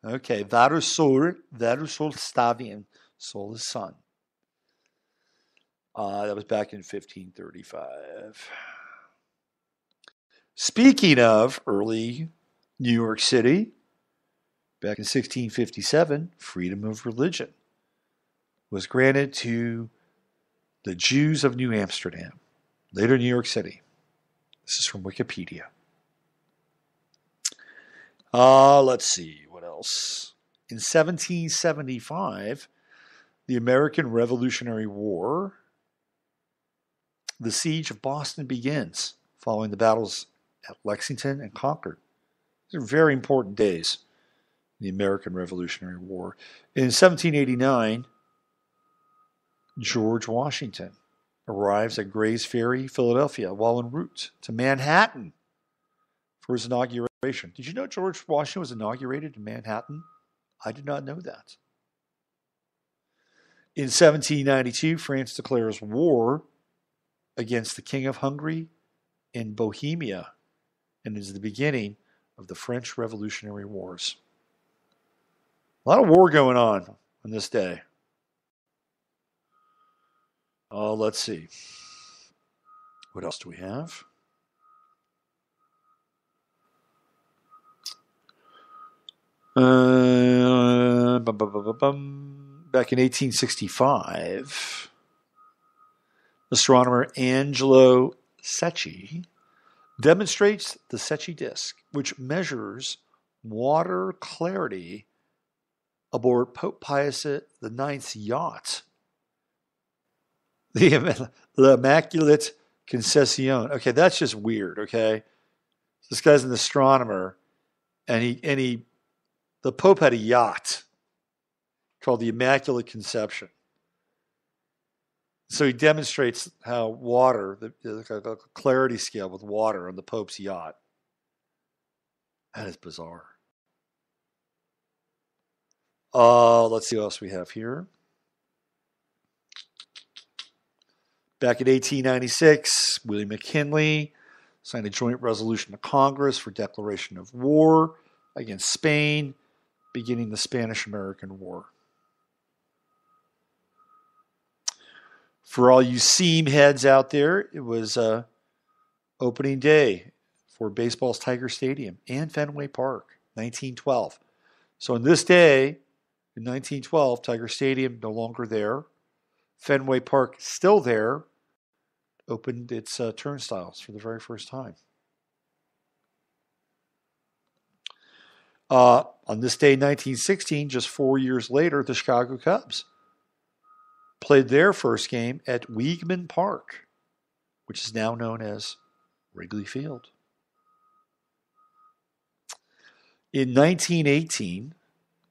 Okay, Vaderssolstavien. Sol is sun. That was back in 1535. Speaking of early New York City, back in 1657, freedom of religion was granted to the Jews of New Amsterdam, later New York City. This is from Wikipedia. Let's see, what else? In 1775, the American Revolutionary War, the siege of Boston begins following the battles at Lexington and Concord. These are very important days in the American Revolutionary War. In 1789, George Washington arrives at Gray's Ferry, Philadelphia, while en route to Manhattan for his inauguration. Did you know George Washington was inaugurated in Manhattan? I did not know that. In 1792, France declares war against the King of Hungary in Bohemia, and is the beginning of the French Revolutionary Wars. A lot of war going on this day. Let's see. What else do we have? Back in 1865, astronomer Angelo Secchi demonstrates the Secchi disk, which measures water clarity aboard Pope Pius IX's yacht, the Immaculate Conception. Okay, that's just weird. Okay, this guy's an astronomer, and the Pope had a yacht called the Immaculate Conception. So he demonstrates how water, the clarity scale with water on the Pope's yacht. That is bizarre. Let's see what else we have here. Back in 1896, William McKinley signed a joint resolution to Congress for declaration of war against Spain, beginning the Spanish-American War. For all you seam heads out there, it was opening day for baseball's Tiger Stadium and Fenway Park, 1912. So on this day, in 1912, Tiger Stadium no longer there. Fenway Park still there. Opened its turnstiles for the very first time. On this day, 1916, just 4 years later, the Chicago Cubs played their first game at Weigman Park, which is now known as Wrigley Field. In 1918,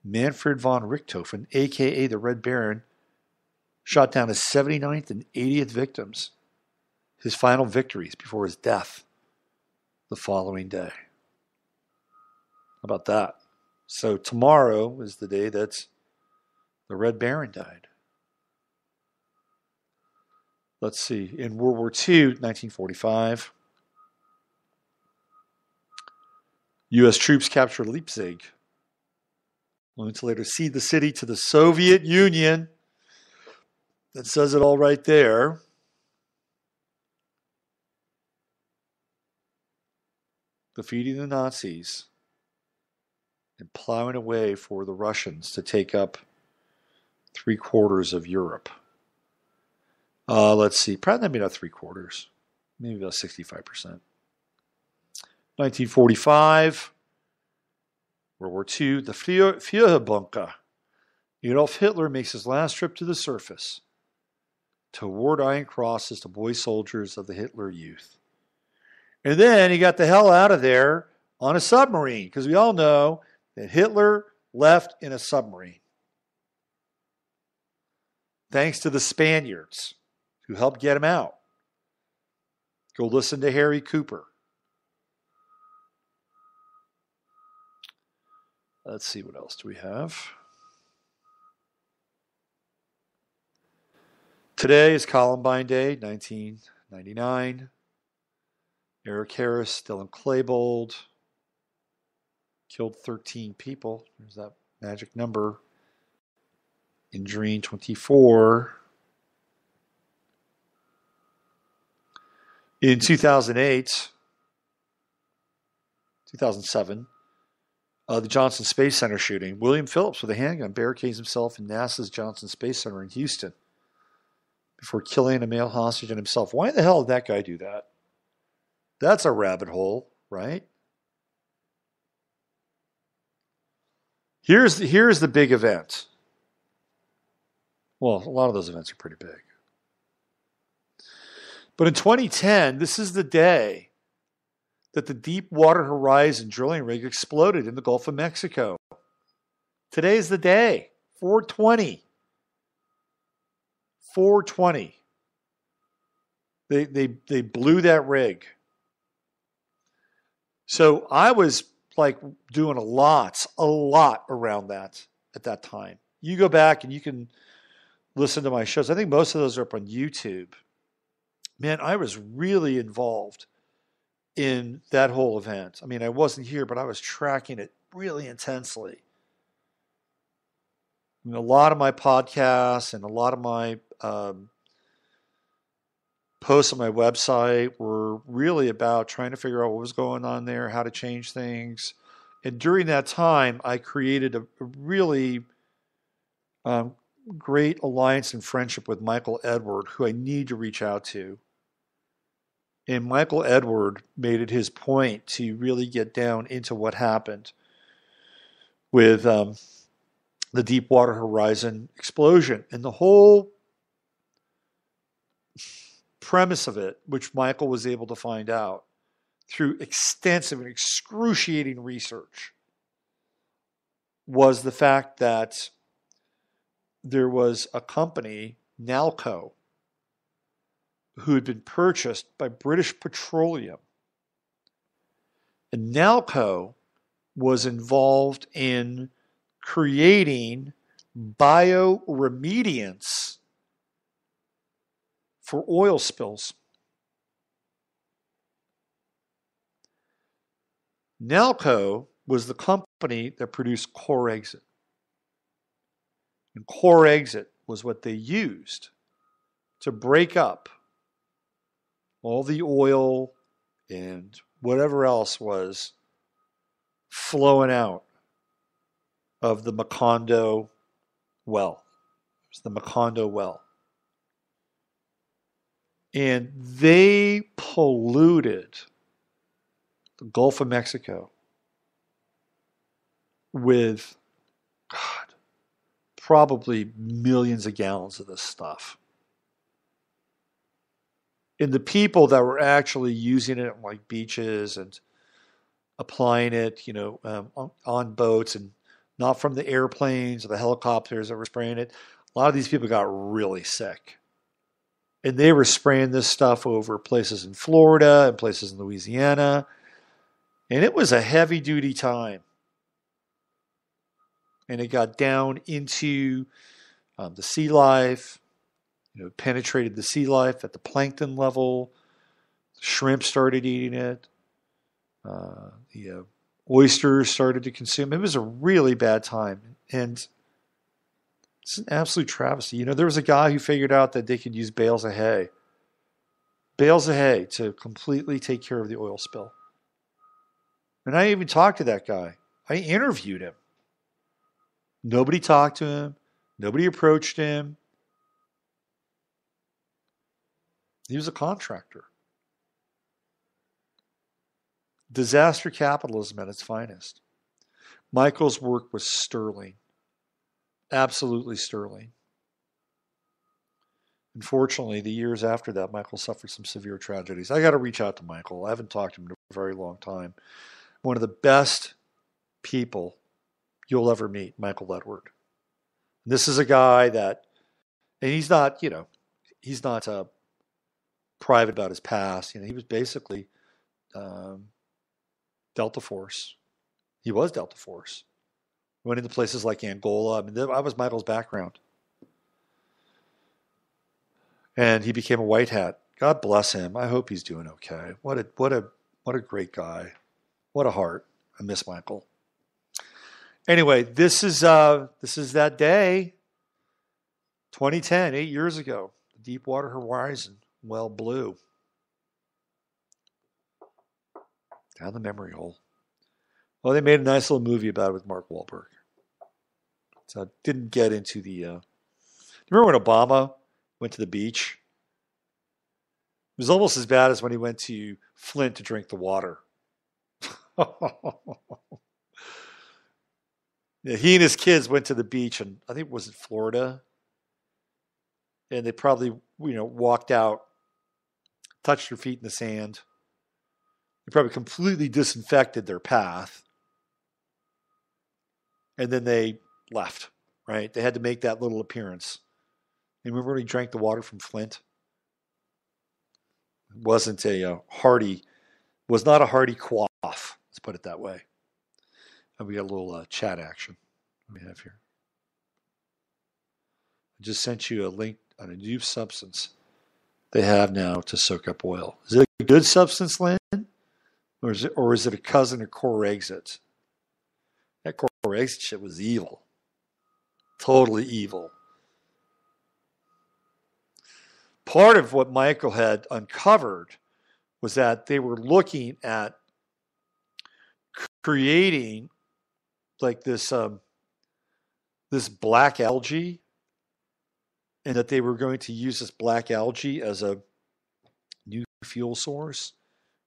Manfred von Richthofen, a.k.a. the Red Baron, shot down his 79th and 80th victims, his final victories before his death the following day. How about that? So tomorrow is the day that the Red Baron died. Let's see. In World War II, 1945, U.S. troops captured Leipzig, only to later cede the city to the Soviet Union. That says it all right there. Defeating the Nazis and plowing a way for the Russians to take up 3/4 of Europe. Let's see, probably maybe not 3/4, maybe about 65%. 1945, World War II, the Führerbunker. Adolf Hitler makes his last trip to the surface to award Iron Crosses to boy soldiers of the Hitler Youth. And then he got the hell out of there on a submarine, because we all know that Hitler left in a submarine. Thanks to the Spaniards who helped get him out. Go listen to Harry Cooper. Let's see, what else do we have? Today is Columbine Day, 1999. Eric Harris, Dylan Klebold killed 13 people. There's that magic number. Injuring 24. In 2007, the Johnson Space Center shooting, William Phillips with a handgun barricades himself in NASA's Johnson Space Center in Houston before killing a male hostage and himself. Why the hell did that guy do that? That's a rabbit hole, right? Here's the big event. Well, a lot of those events are pretty big. But in 2010, this is the day that the Deepwater Horizon drilling rig exploded in the Gulf of Mexico. Today's the day, 4/20. 4/20. They blew that rig. So I was like doing a lot around that at that time. You go back and you can listen to my shows. I think most of those are up on YouTube. Man, I was really involved in that whole event. I mean, I wasn't here, but I was tracking it really intensely. I mean, a lot of my podcasts and a lot of my posts on my website were really about trying to figure out what was going on there, how to change things. And during that time, I created a really great alliance and friendship with Michael Edward, who I need to reach out to. And Michael Edward made it his point to really get down into what happened with the Deepwater Horizon explosion. And the whole premise of it, which Michael was able to find out through extensive and excruciating research, was the fact that there was a company, Nalco, who had been purchased by British Petroleum. And Nalco was involved in creating bioremediants for oil spills. Nalco was the company that produced core exit. And core exit was what they used to break up all the oil and whatever else was flowing out of the Macondo well. It was the Macondo well. And they polluted the Gulf of Mexico with, God, probably millions of gallons of this stuff. And the people that were actually using it on like beaches and applying it, on boats and not from the airplanes or the helicopters that were spraying it, a lot of these people got really sick. And they were spraying this stuff over places in Florida and places in Louisiana. And it was a heavy-duty time. And it got down into the sea life, penetrated the sea life at the plankton level. The shrimp started eating it. The oysters started to consume. It was a really bad time. And it's an absolute travesty. There was a guy who figured out that they could use bales of hay to completely take care of the oil spill. And I even talked to that guy. I interviewed him. Nobody talked to him. Nobody approached him. He was a contractor. Disaster capitalism at its finest. Michael's work was sterling. Absolutely sterling. Unfortunately, the years after that, Michael suffered some severe tragedies. I got to reach out to Michael. I haven't talked to him in a very long time. One of the best people you'll ever meet, Michael Edward. This is a guy that, and he's not private about his past. He was basically Delta Force. He was Delta Force. Went into places like Angola. That was Michael's background. And he became a white hat. God bless him. I hope he's doing okay. What a great guy. What a heart. I miss Michael. Anyway, this is that day, 2010, 8 years ago. The Deepwater Horizon well blew. Down the memory hole. Well, they made a nice little movie about it with Mark Wahlberg. So I didn't get into the... remember when Obama went to the beach? It was almost as bad as when he went to Flint to drink the water. Yeah, he and his kids went to the beach, and I think it was in Florida. And they probably, walked out, touched their feet in the sand. They probably completely disinfected their path. And then they left, right? They had to make that little appearance. And remember when he drank the water from Flint? It wasn't was not a hearty quaff. Let's put it that way. And we got a little chat action. What do we have here? I just sent you a link on a new substance they have now to soak up oil. Is it a good substance, Lynn? Or is it a cousin of core exit? That core exit shit was evil. Totally evil. Part of what Michael had uncovered was that they were looking at creating like this black algae, and that they were going to use this black algae as a new fuel source,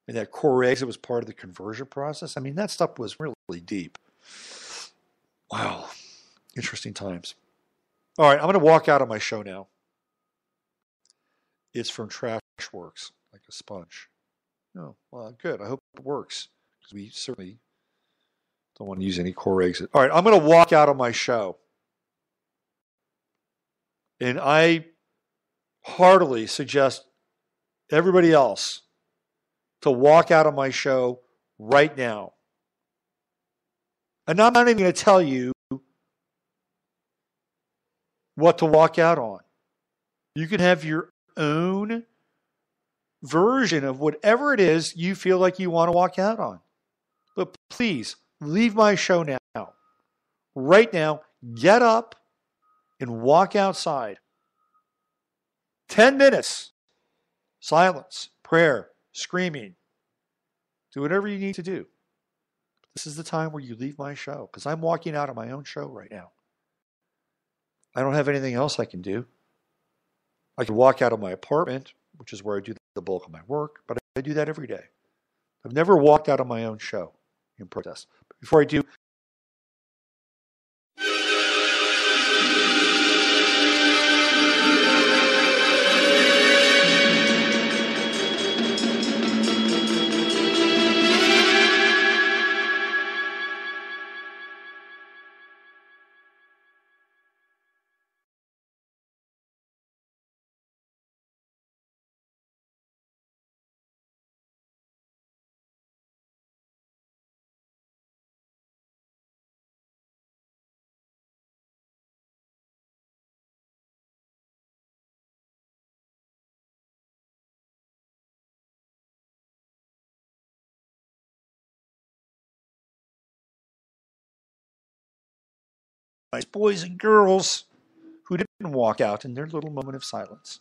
and that core exit was part of the conversion process. That stuff was really deep. Wow. Interesting times. All right, I'm going to walk out of my show now. It's from Trashworks, like a sponge. Oh, well, good. I hope it works, because we certainly don't want to use any core exit. All right, I'm going to walk out of my show. And I heartily suggest everybody else to walk out of my show right now. And I'm not even going to tell you what to walk out on. You can have your own version of whatever it is you feel like you want to walk out on. But please, leave my show now. Right now, get up and walk outside. 10 minutes. Silence, prayer, screaming. Do whatever you need to do. This is the time where you leave my show because I'm walking out of my own show right now. I don't have anything else I can do. I can walk out of my apartment, which is where I do the bulk of my work, but I do that every day. I've never walked out of my own show in protest. But before I do, nice boys and girls who didn't walk out in their little moment of silence.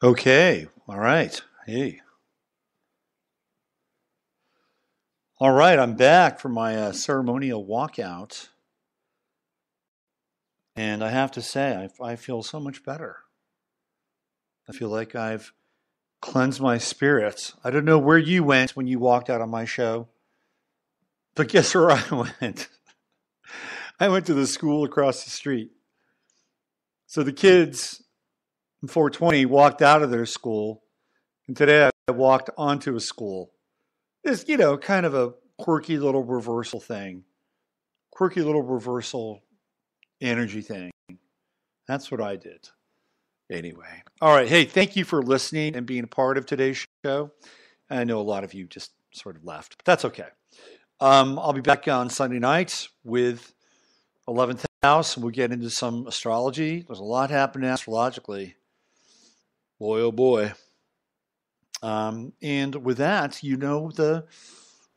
Okay. All right. Hey. All right. I'm back from my ceremonial walkout. And I have to say, I feel so much better. I feel like I've cleansed my spirits. I don't know where you went when you walked out on my show, but guess where I went? I went to the school across the street. So the kids in 420 walked out of their school, and today I walked onto a school. It's, kind of a quirky little reversal thing. Quirky little reversal energy thing. That's what I did. Anyway. All right. Hey, thank you for listening and being a part of today's show. I know a lot of you just sort of left, but that's okay. I'll be back on Sunday nights with 11th house, and we'll get into some astrology. There's a lot happening astrologically. Boy, oh boy. And with that, the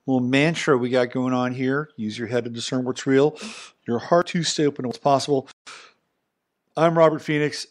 little mantra we got going on here. Use your head to discern what's real. Your heart to stay open to what's possible. I'm Robert Phoenix.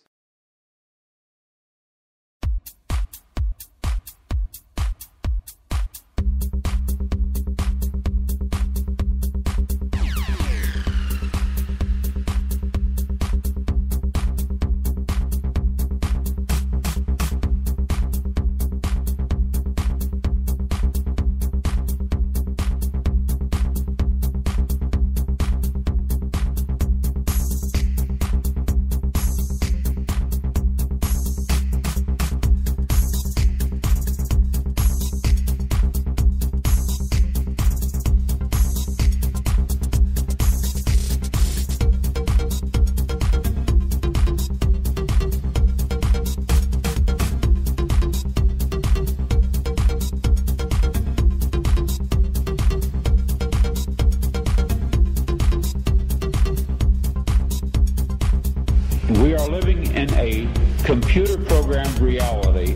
We are living in a computer-programmed reality.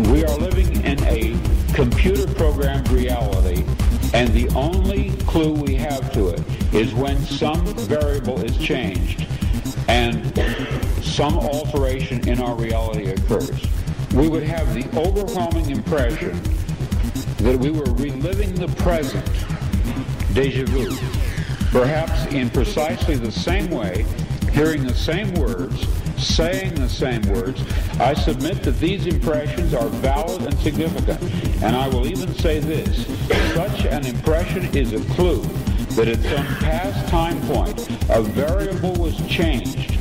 We are living in a computer-programmed reality, and the only clue we have to it is when some variable is changed and some alteration in our reality occurs. We would have the overwhelming impression that we were reliving the present, déjà vu, perhaps in precisely the same way, hearing the same words, saying the same words. I submit that these impressions are valid and significant, and I will even say this: such an impression is a clue that at some past time point a variable was changed,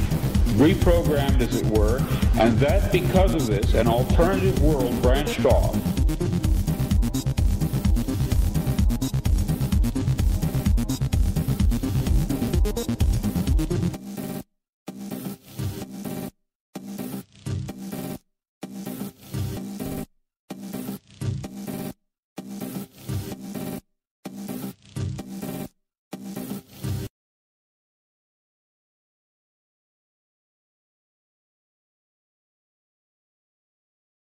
reprogrammed as it were, and that because of this an alternative world branched off.